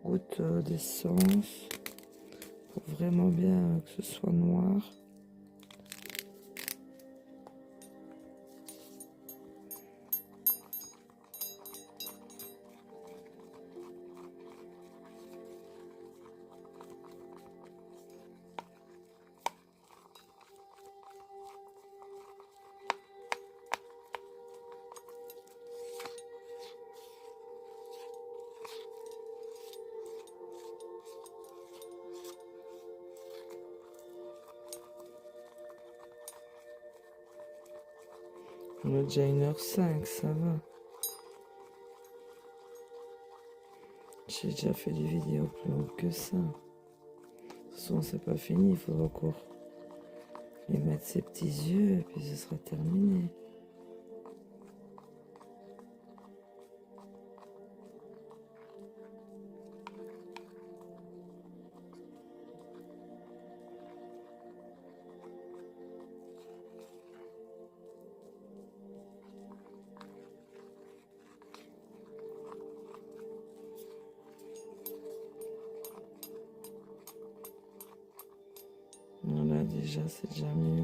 gouttes d'essence pour vraiment bien que ce soit noir. On a déjà 1h05, ça va. J'ai déjà fait des vidéos plus longues que ça. De toute façon, c'est pas fini, il faudra encore lui mettre ses petits yeux et puis ce sera terminé. Voilà, déjà, c'est déjà mieux.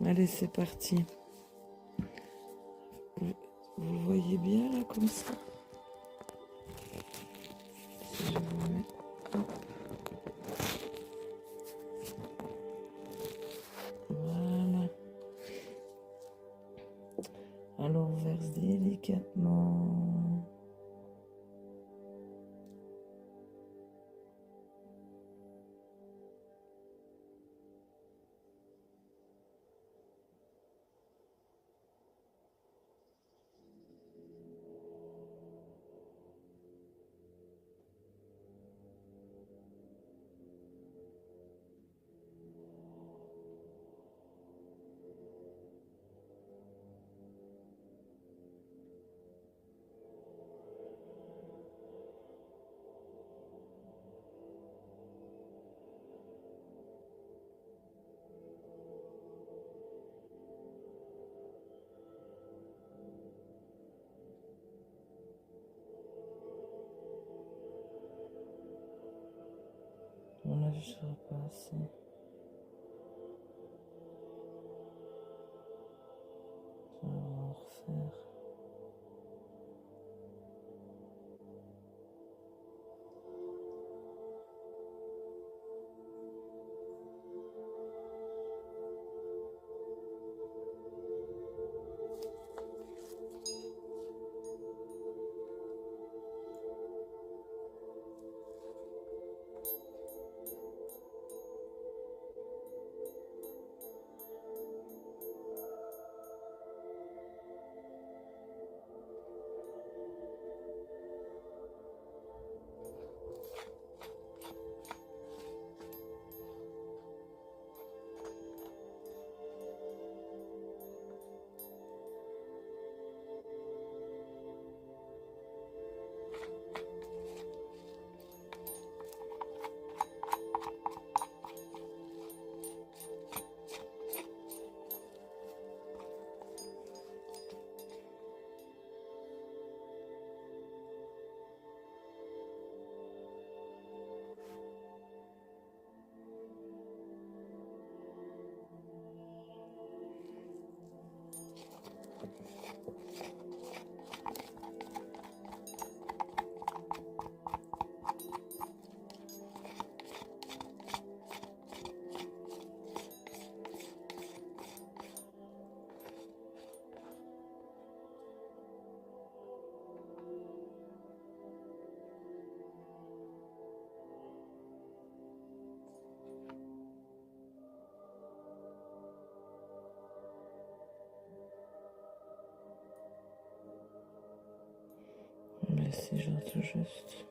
Allez, c'est parti. Vous le voyez bien, là, comme ça? Si je vous mets... Hop. Voilà. Alors, on verse délicatement. On a vu, je serai pas assez. On va en refaire. Mais si genre tout juste.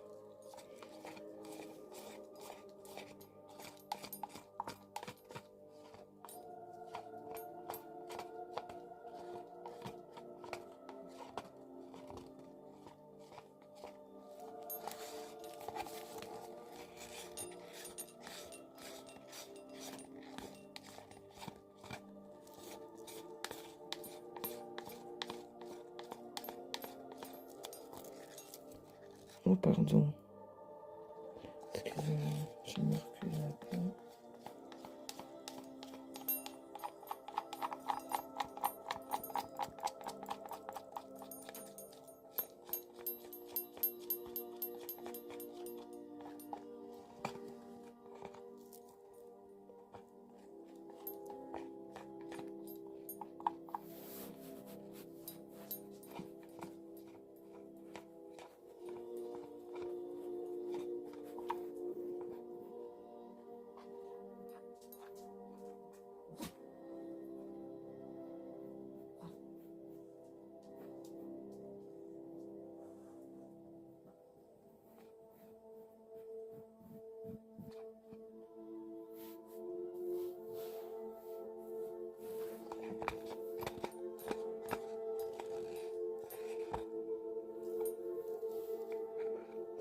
Oh pardon. Excusez-moi, je me recule un peu.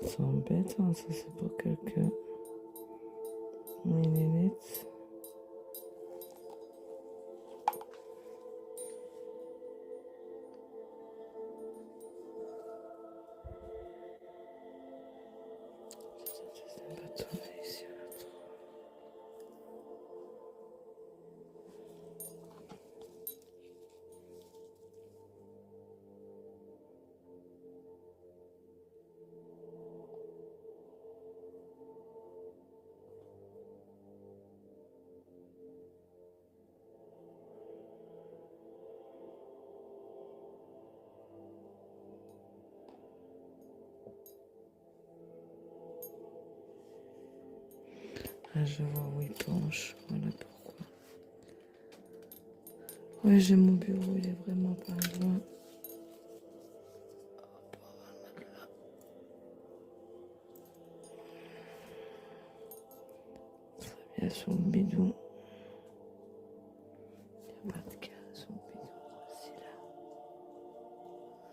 C'est embêtant, ça c'est pour quelques millilitres. Je sais pas tourner ici. Ah, je vois où il penche, voilà pourquoi. Ouais, j'ai mon bureau, il est vraiment pas loin. Très bien sur le bidon. Il n'y a pas de cas sur le bidon aussi là.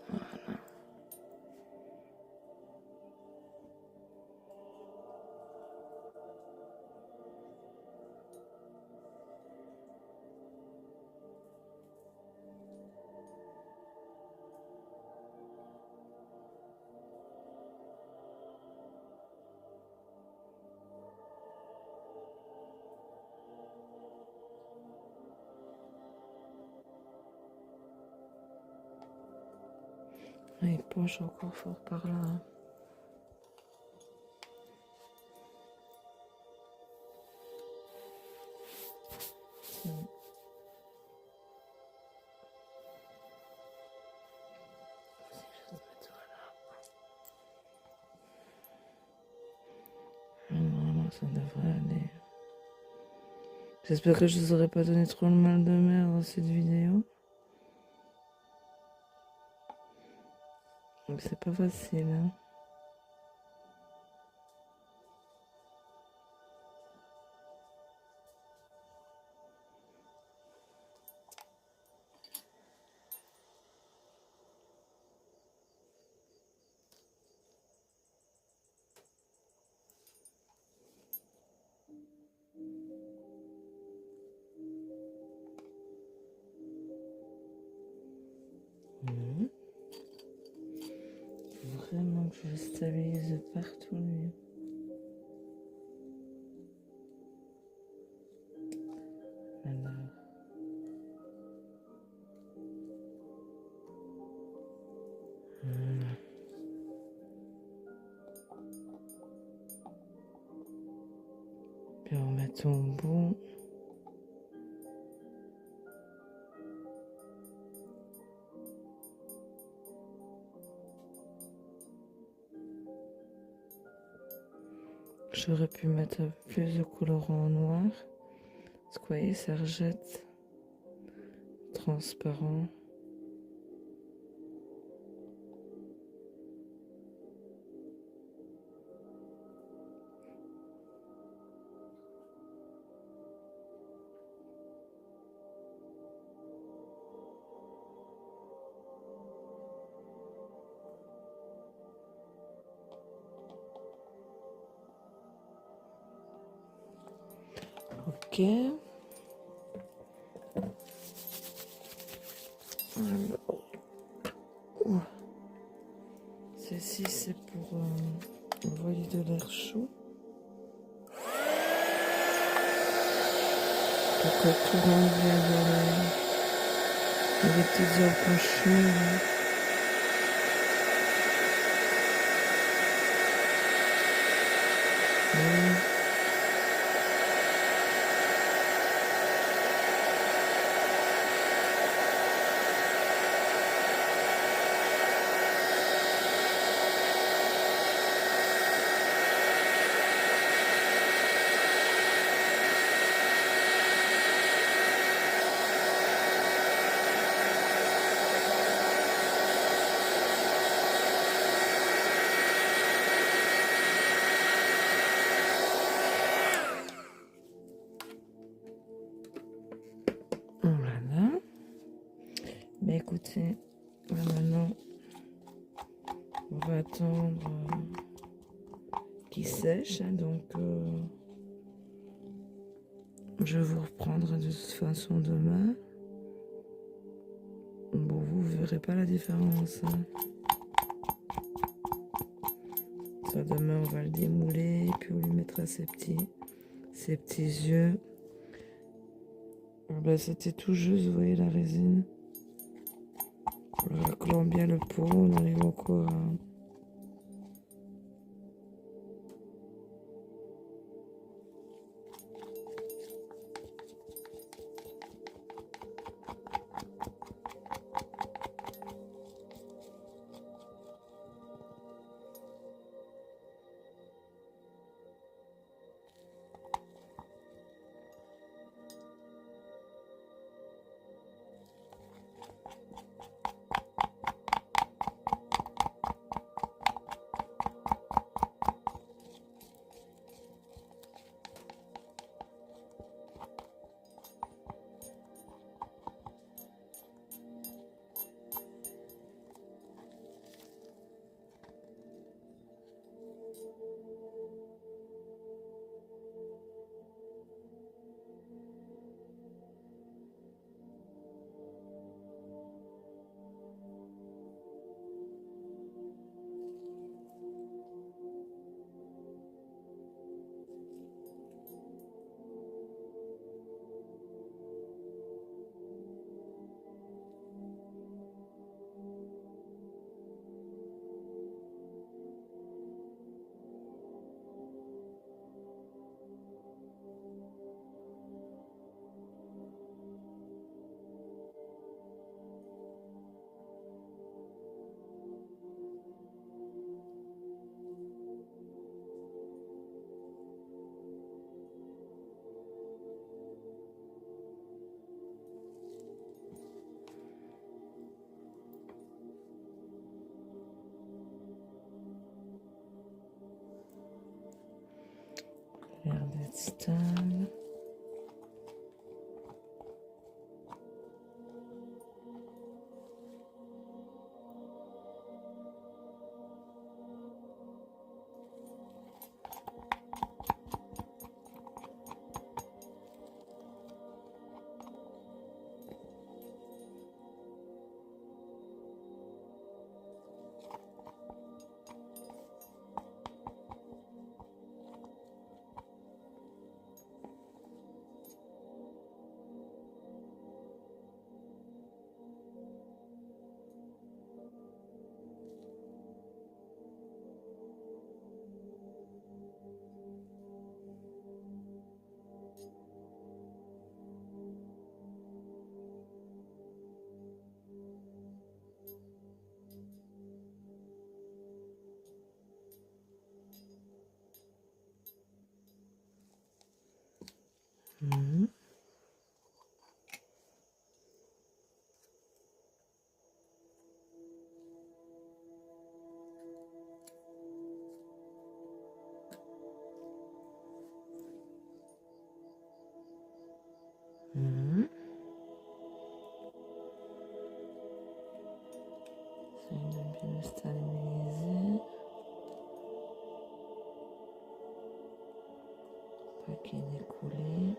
Voilà. Ah, il penche encore fort par là. Hein. Normalement, ça devrait aller. J'espère que je ne vous aurais pas donné trop le mal de mer dans cette vidéo. Donc c'est pas facile. Hein. Mhm. Vraiment que je le stabilise partout lui. Alors. ton bon. J'aurais pu mettre plus de colorant en noir. Parce que vous voyez, ça rejette. Transparent. Ok. Alors, ceci c'est pour envoyer de l'air chaud. Pour que tout rentre bien dans les petites heures penchées. Voilà. Mais écoutez, là maintenant, on va attendre qu'il sèche. Donc, je vous reprendrai de toute façon demain. Bon, vous verrez pas la différence. Ça, demain, on va le démouler et puis on lui mettra ses petits yeux. Ben, c'était tout juste, vous voyez la résine. On raclons bien le pot, on arrive encore à... L'air d'être stable. J'essaie de bien le stabiliser. Pas qu'il est découlé.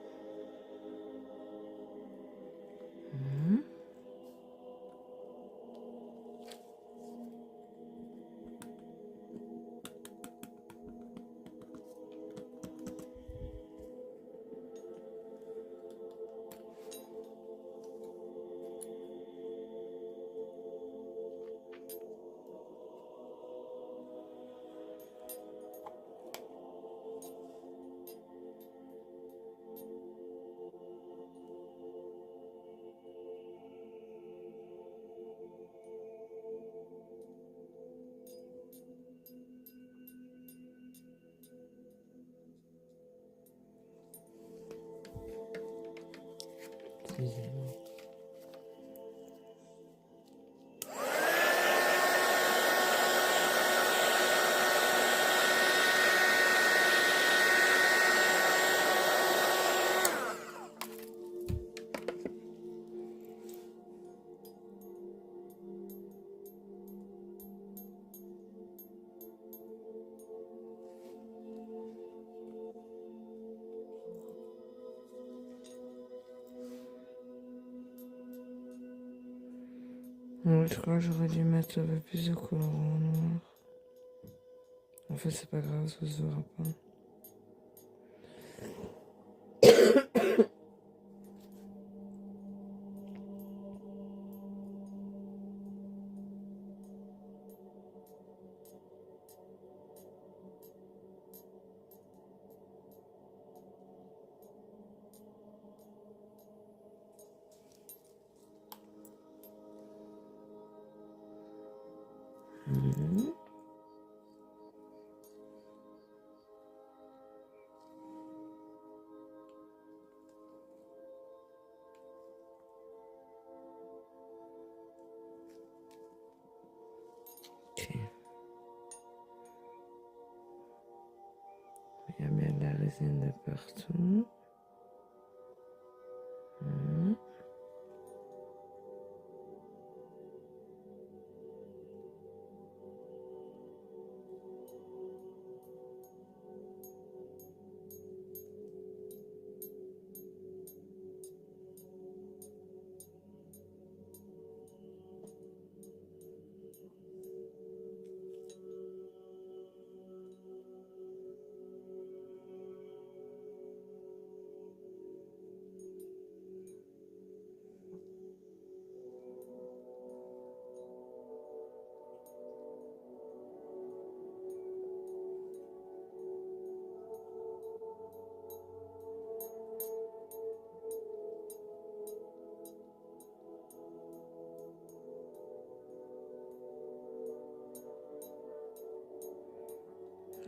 Excusez-moi. Ouais, je crois que j'aurais dû mettre un peu plus de couleur en noir. En fait, c'est pas grave, ça se verra pas. Ok. Il y a bien de la résine de partout.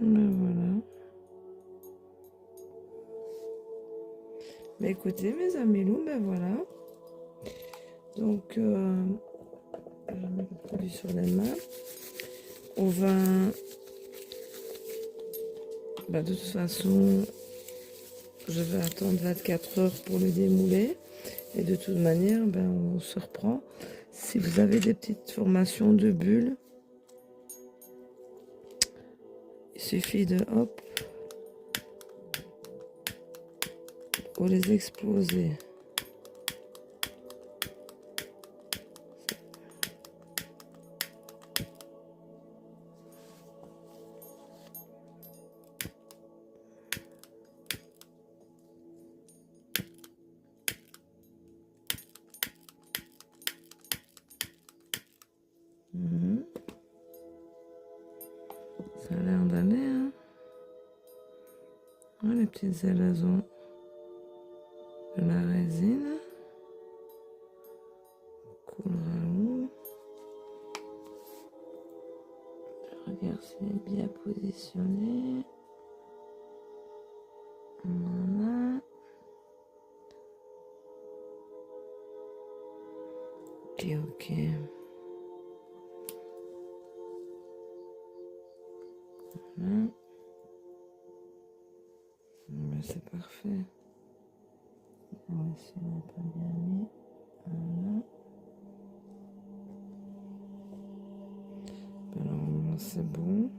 Ben voilà. Ben écoutez, mes amis loups, ben voilà. Donc, je mets le produit sur les mains. On va... Ben, de toute façon, je vais attendre 24 heures pour le démouler. Et de toute manière, ben, on se reprend. Si vous avez des petites formations de bulles, il suffit de hop, pour les exploser. Ça a l'air d'aller, hein. Ouais, les petites élaisons de la résine. Coulera l'eau. Regarde si elle est bien positionnée. Voilà. Ok, ok. Voilà. Ben, c'est parfait. On va essayer un peu bien mis. Voilà. c'est bon.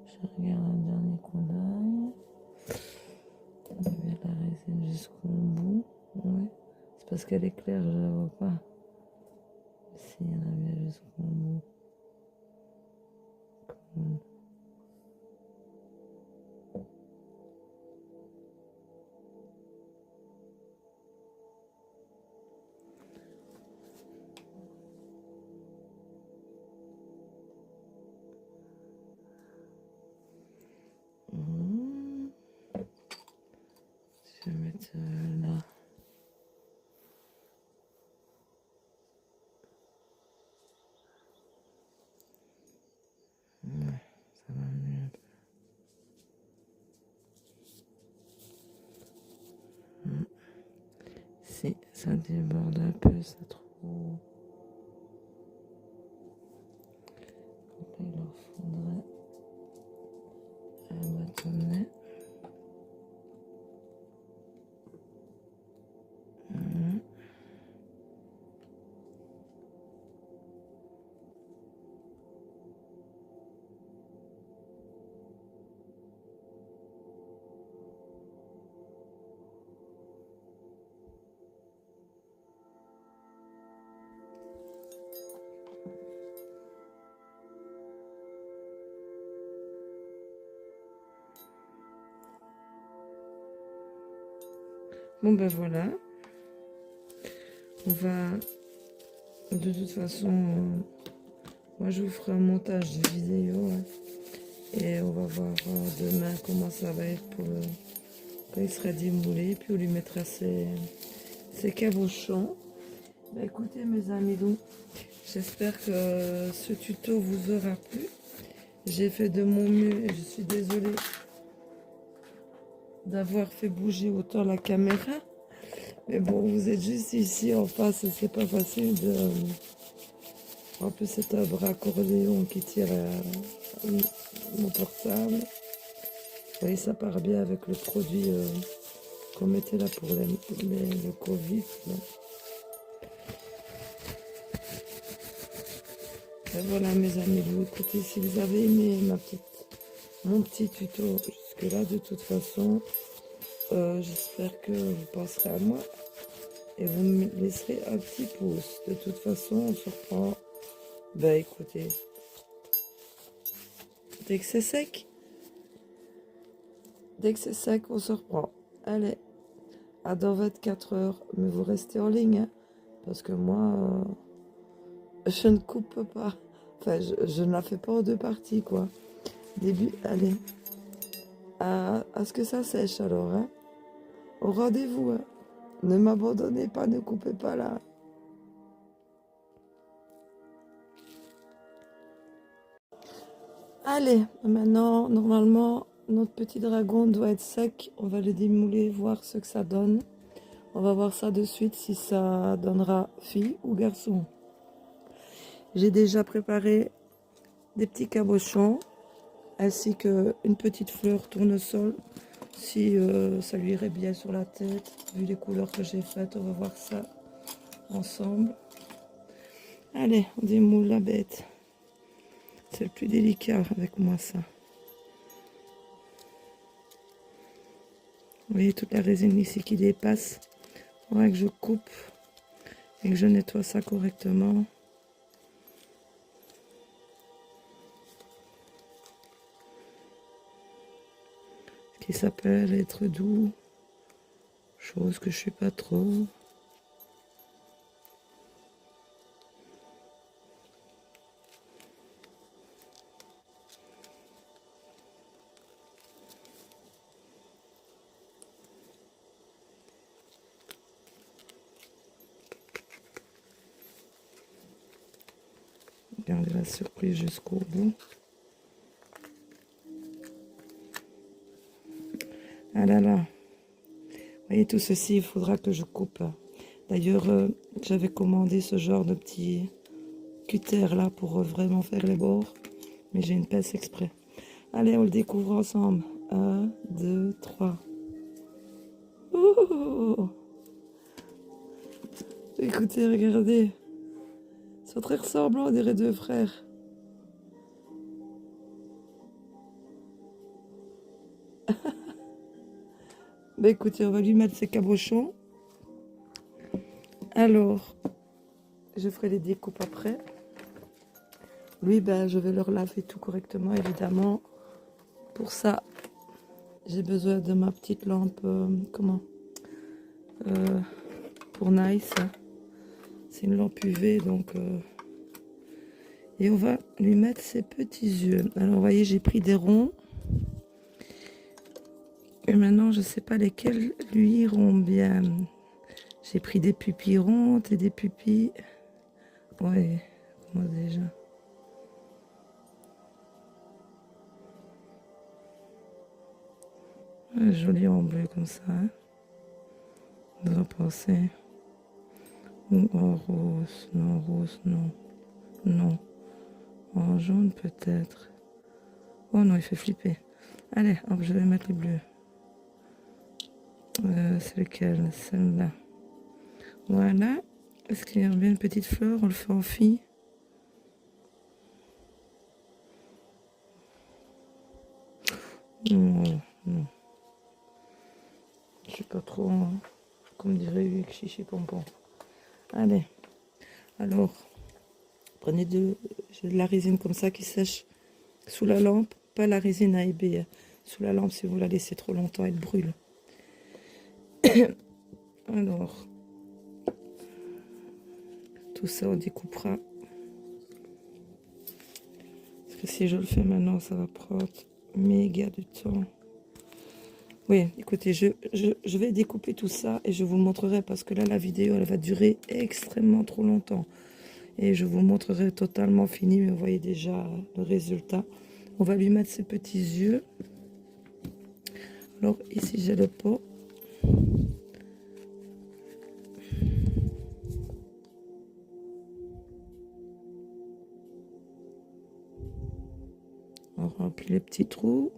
Je regarde un dernier coup d'œil. On va mettre la résine jusqu'au bout. Ouais. C'est parce qu'elle est claire, je la vois pas. Si, elle a bien jusqu'au bout. Cool. Je vais mettre là. Ouais, ça va mieux. Si ça déborde un peu, c'est trop. Donc là, il leur faudrait un bâtonnet. Bon ben voilà, on va de toute façon, moi je vous ferai un montage de vidéo hein, et on va voir demain comment ça va être pour quand il sera démoulé, puis on lui mettra ses cabochons. Ben, écoutez mes amis, donc j'espère que ce tuto vous aura plu. J'ai fait de mon mieux et je suis désolée d'avoir fait bouger autant la caméra. Mais bon, vous êtes juste ici en face et c'est pas facile de... En plus, c'est un bras accordéon qui tire mon portable. Vous voyez, ça part bien avec le produit qu'on mettait là pour le Covid. Là. Et voilà mes amis, vous écoutez, si vous avez aimé mon petit tuto jusque là, de toute façon, j'espère que vous penserez à moi et vous me laisserez un petit pouce. De toute façon, on se reprend. Ben écoutez, dès que c'est sec, on se reprend. Allez, à dans 24 heures, mais vous restez en ligne, hein, parce que moi, je ne coupe pas. Enfin, je ne la fais pas en deux parties, quoi. Début, allez, à ce que ça sèche alors, hein. Au rendez-vous, hein. Ne m'abandonnez pas, ne coupez pas là. Allez, maintenant, normalement, notre petit dragon doit être sec. On va le démouler, voir ce que ça donne. On va voir ça de suite, si ça donnera fille ou garçon. J'ai déjà préparé des petits cabochons, ainsi qu'une petite fleur tournesol, si ça lui irait bien sur la tête, vu les couleurs que j'ai faites. On va voir ça ensemble. Allez, on démoule la bête. C'est le plus délicat avec moi, ça. Vous voyez toute la résine ici qui dépasse. Il faudra que je coupe et que je nettoie ça correctement. Ce qui s'appelle être doux. Chose que je suis pas trop. Regardez la surprise jusqu'au bout. Ah là là. Vous voyez tout ceci, il faudra que je coupe. D'ailleurs, j'avais commandé ce genre de petit cutter là pour vraiment faire les bords. Mais j'ai une pince exprès. Allez, on le découvre ensemble. 1, 2, 3. Ouh! Écoutez, regardez. Ils sont très ressemblants, on dirait deux frères. Bah écoutez, on va lui mettre ses cabochons. Alors, je ferai les découpes après. Lui, ben, je vais le laver tout correctement, évidemment. Pour ça, j'ai besoin de ma petite lampe, pour Nice. C'est une lampe UV, donc... Et on va lui mettre ses petits yeux. Alors, vous voyez, j'ai pris des ronds. Et maintenant, je ne sais pas lesquels lui iront bien. J'ai pris des pupilles rondes et des pupilles... Ouais, moi déjà. Ouais, joli en bleu comme ça. Hein. Vous en pensez? Ou en rose? Non, rose, non. Non. En jaune peut-être. Oh non, il fait flipper. Allez, hop, je vais mettre les bleus. C'est lequel? Celle-là. Voilà. Est-ce qu'il y a bien une petite fleur? On le fait en fille. Non, non. Je suis pas trop, hein, comme dirait lui, chichi pompon. Allez. Alors, prenez de la résine comme ça qui sèche sous la lampe. Pas la résine AEB. Hein. Sous la lampe, si vous la laissez trop longtemps, elle brûle. Alors, tout ça, on découpera. Parce que si je le fais maintenant, ça va prendre méga du temps. Oui, écoutez, je vais découper tout ça et je vous montrerai parce que là, la vidéo, elle va durer extrêmement trop longtemps. Et je vous montrerai totalement fini, mais vous voyez déjà le résultat. On va lui mettre ses petits yeux. Alors, ici, j'ai le pot. On remplit les petits trous.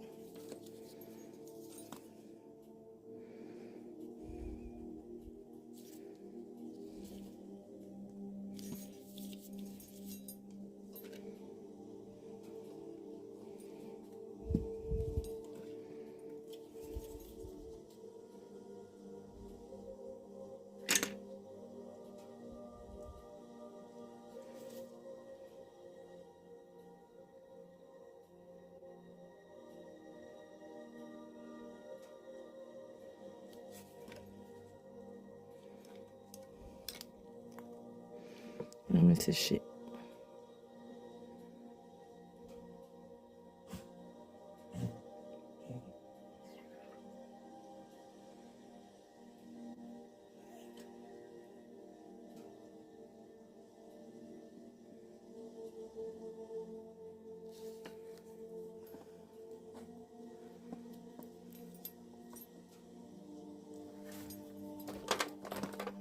On va sécher.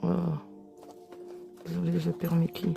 Oh, désolé, je perds mes clés.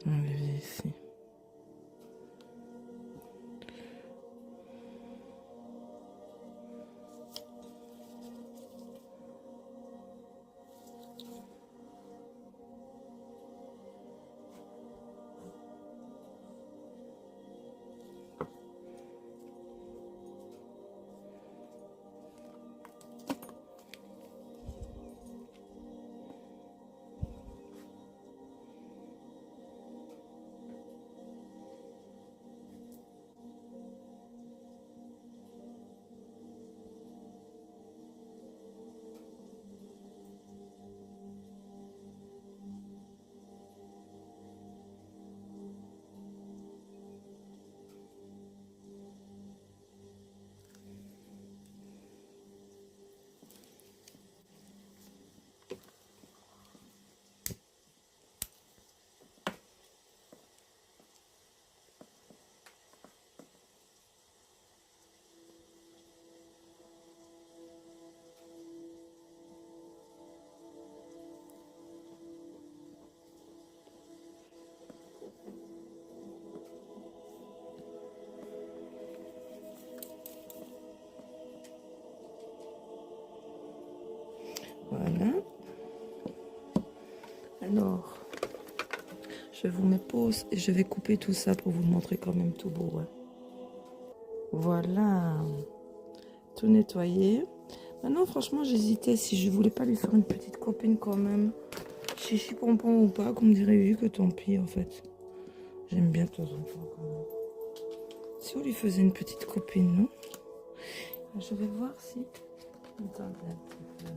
On va lever ici. Voilà. Alors, je vous mets pause et je vais couper tout ça pour vous montrer quand même tout beau. Hein. Voilà. Tout nettoyé. Maintenant, franchement, j'hésitais si je voulais pas lui faire une petite copine quand même. Chichi pompon ou pas, comme dirait lui, que tant pis en fait. J'aime bien de temps en temps quand même. Si on lui faisait une petite copine, non? Je vais voir si... Attendez un petit peu.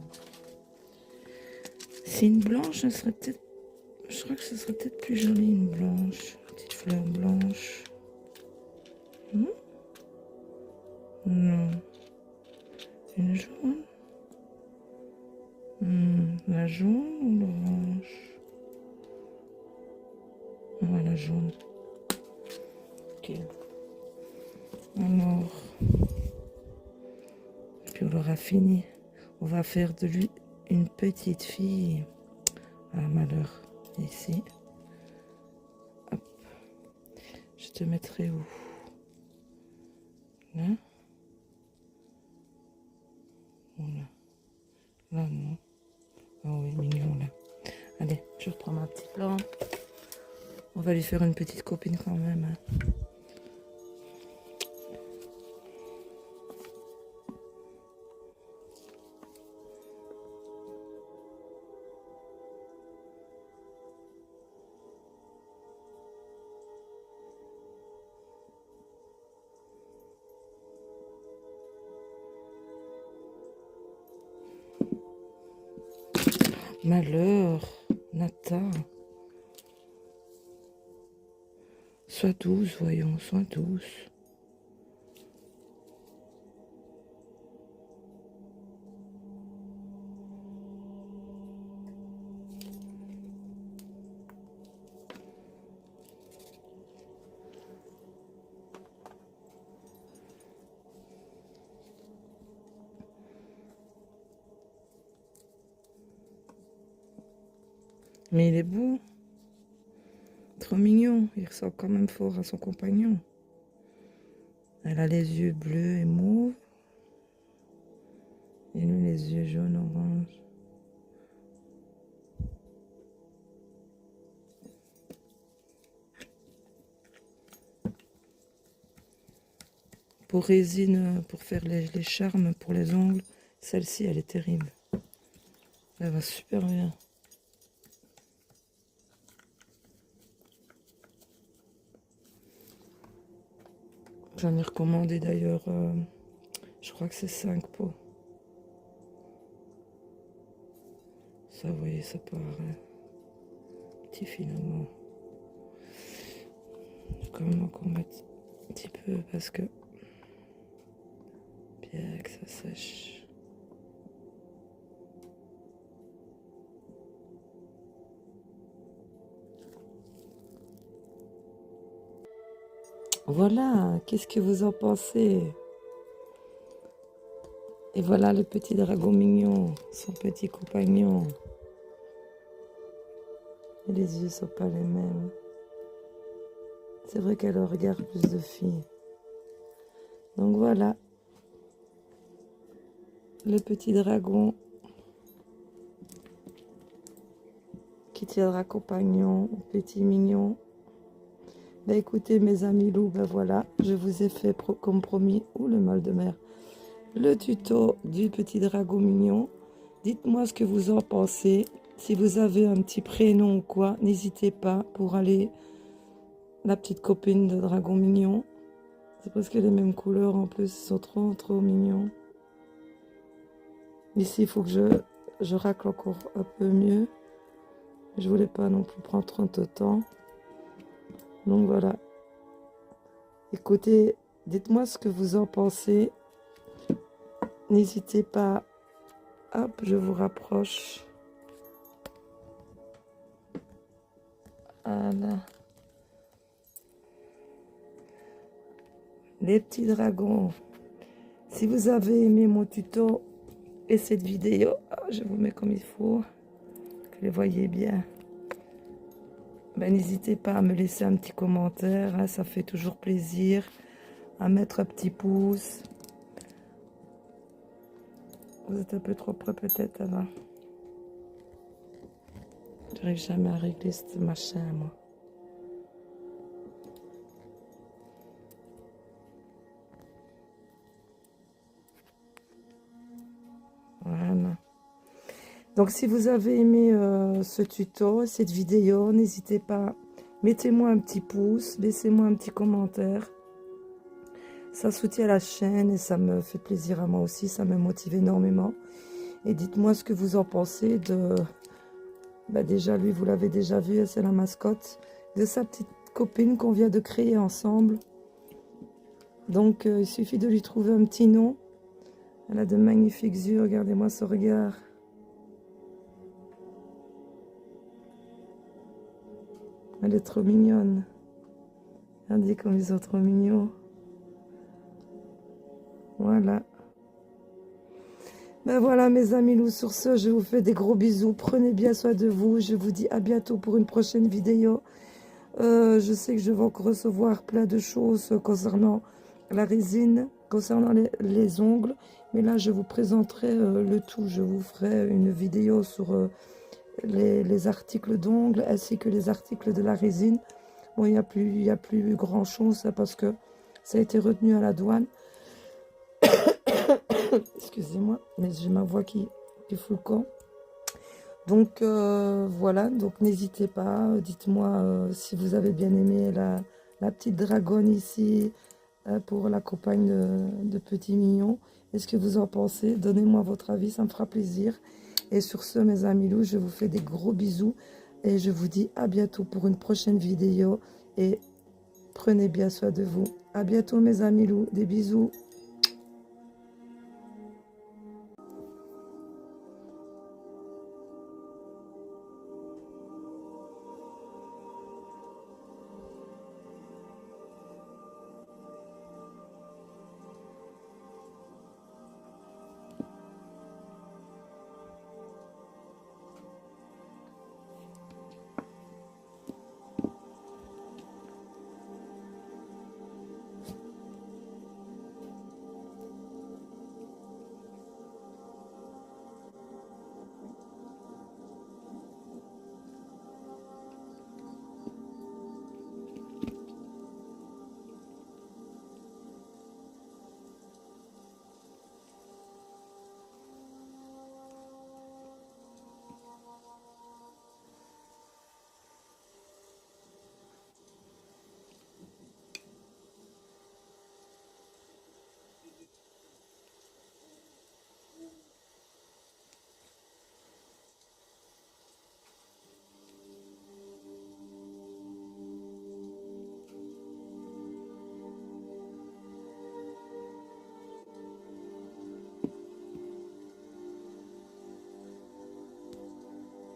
Si une blanche, elle serait peut-être... Je crois que ce serait peut-être plus joli une blanche. Petite fleur blanche. Non? Non. Une jaune? La jaune ou l'orange? Voilà, jaune. Ok. Alors, puis on aura fini. On va faire de lui une petite fille. Ah, malheur. Ici. Hop. Je te mettrai où? Là. Voilà. Là, non. Ah oui, mignon, là. Allez, je reprends ma petite lampe. On va lui faire une petite copine quand même. Hein. Malheur, Nathan. Sois douce, voyons, sois douce. Mais il est beau. Trop mignon. Il ressemble quand même fort à son compagnon. Elle a les yeux bleus et mauves. Et lui, les yeux jaunes, orange. Pour résine, pour faire les charmes pour les ongles, celle-ci, elle est terrible. Elle va super bien. J'en ai recommandé d'ailleurs, je crois que c'est 5 pots. Ça, vous voyez, ça part petit filament. Il faut quand même qu'on mette un petit peu parce que bien que ça sèche. Voilà, qu'est-ce que vous en pensez? Et voilà le petit dragon mignon, son petit compagnon. Et les yeux sont pas les mêmes. C'est vrai qu'elle regarde plus de filles. Donc voilà, le petit dragon qui tiendra compagnon, petit mignon. Ben écoutez mes amis loups, ben voilà, je vous ai fait comme promis, ou le mal de mer, le tuto du petit dragon mignon. Dites-moi ce que vous en pensez. Si vous avez un petit prénom ou quoi, n'hésitez pas pour aller la petite copine de dragon mignon. C'est presque les mêmes couleurs en plus, ils sont trop mignons. Ici, il faut que je racle encore un peu mieux. Je voulais pas non plus prendre trop de temps. Donc voilà. Écoutez, dites-moi ce que vous en pensez. N'hésitez pas. Hop, je vous rapproche. Voilà. Les petits dragons. Si vous avez aimé mon tuto et cette vidéo, je vous mets comme il faut, que vous les voyez bien. Ben, n'hésitez pas à me laisser un petit commentaire, hein, ça fait toujours plaisir. À mettre un petit pouce. Vous êtes un peu trop près peut-être, là. J'arrive jamais à régler ce machin, moi. Voilà. Donc, si vous avez aimé ce tuto, cette vidéo, n'hésitez pas, mettez-moi un petit pouce, laissez-moi un petit commentaire. Ça soutient la chaîne et ça me fait plaisir à moi aussi, ça me motive énormément. Et dites-moi ce que vous en pensez de... Bah déjà, lui, vous l'avez déjà vu, c'est la mascotte de sa petite copine qu'on vient de créer ensemble. Donc, il suffit de lui trouver un petit nom. Elle a de magnifiques yeux, regardez-moi ce regard. Elle est trop mignonne. Regardez comme ils sont trop mignons. Voilà. Ben voilà mes amis loups, sur ce, je vous fais des gros bisous. Prenez bien soin de vous. Je vous dis à bientôt pour une prochaine vidéo. Je sais que je vais encore recevoir plein de choses concernant la résine, concernant les ongles. Mais là, je vous présenterai le tout. Je vous ferai une vidéo sur les articles d'ongles ainsi que les articles de la résine. Bon, il n'y a plus grand chose parce que ça a été retenu à la douane. Excusez-moi, mais j'ai ma voix qui fout le camp. Donc voilà, donc n'hésitez pas, dites-moi si vous avez bien aimé la petite dragonne ici pour la compagne de Petit Mignon. Est-ce que vous en pensez? Donnez-moi votre avis, ça me fera plaisir. Et sur ce, mes amis loups, je vous fais des gros bisous et je vous dis à bientôt pour une prochaine vidéo et prenez bien soin de vous. À bientôt mes amis loups, des bisous.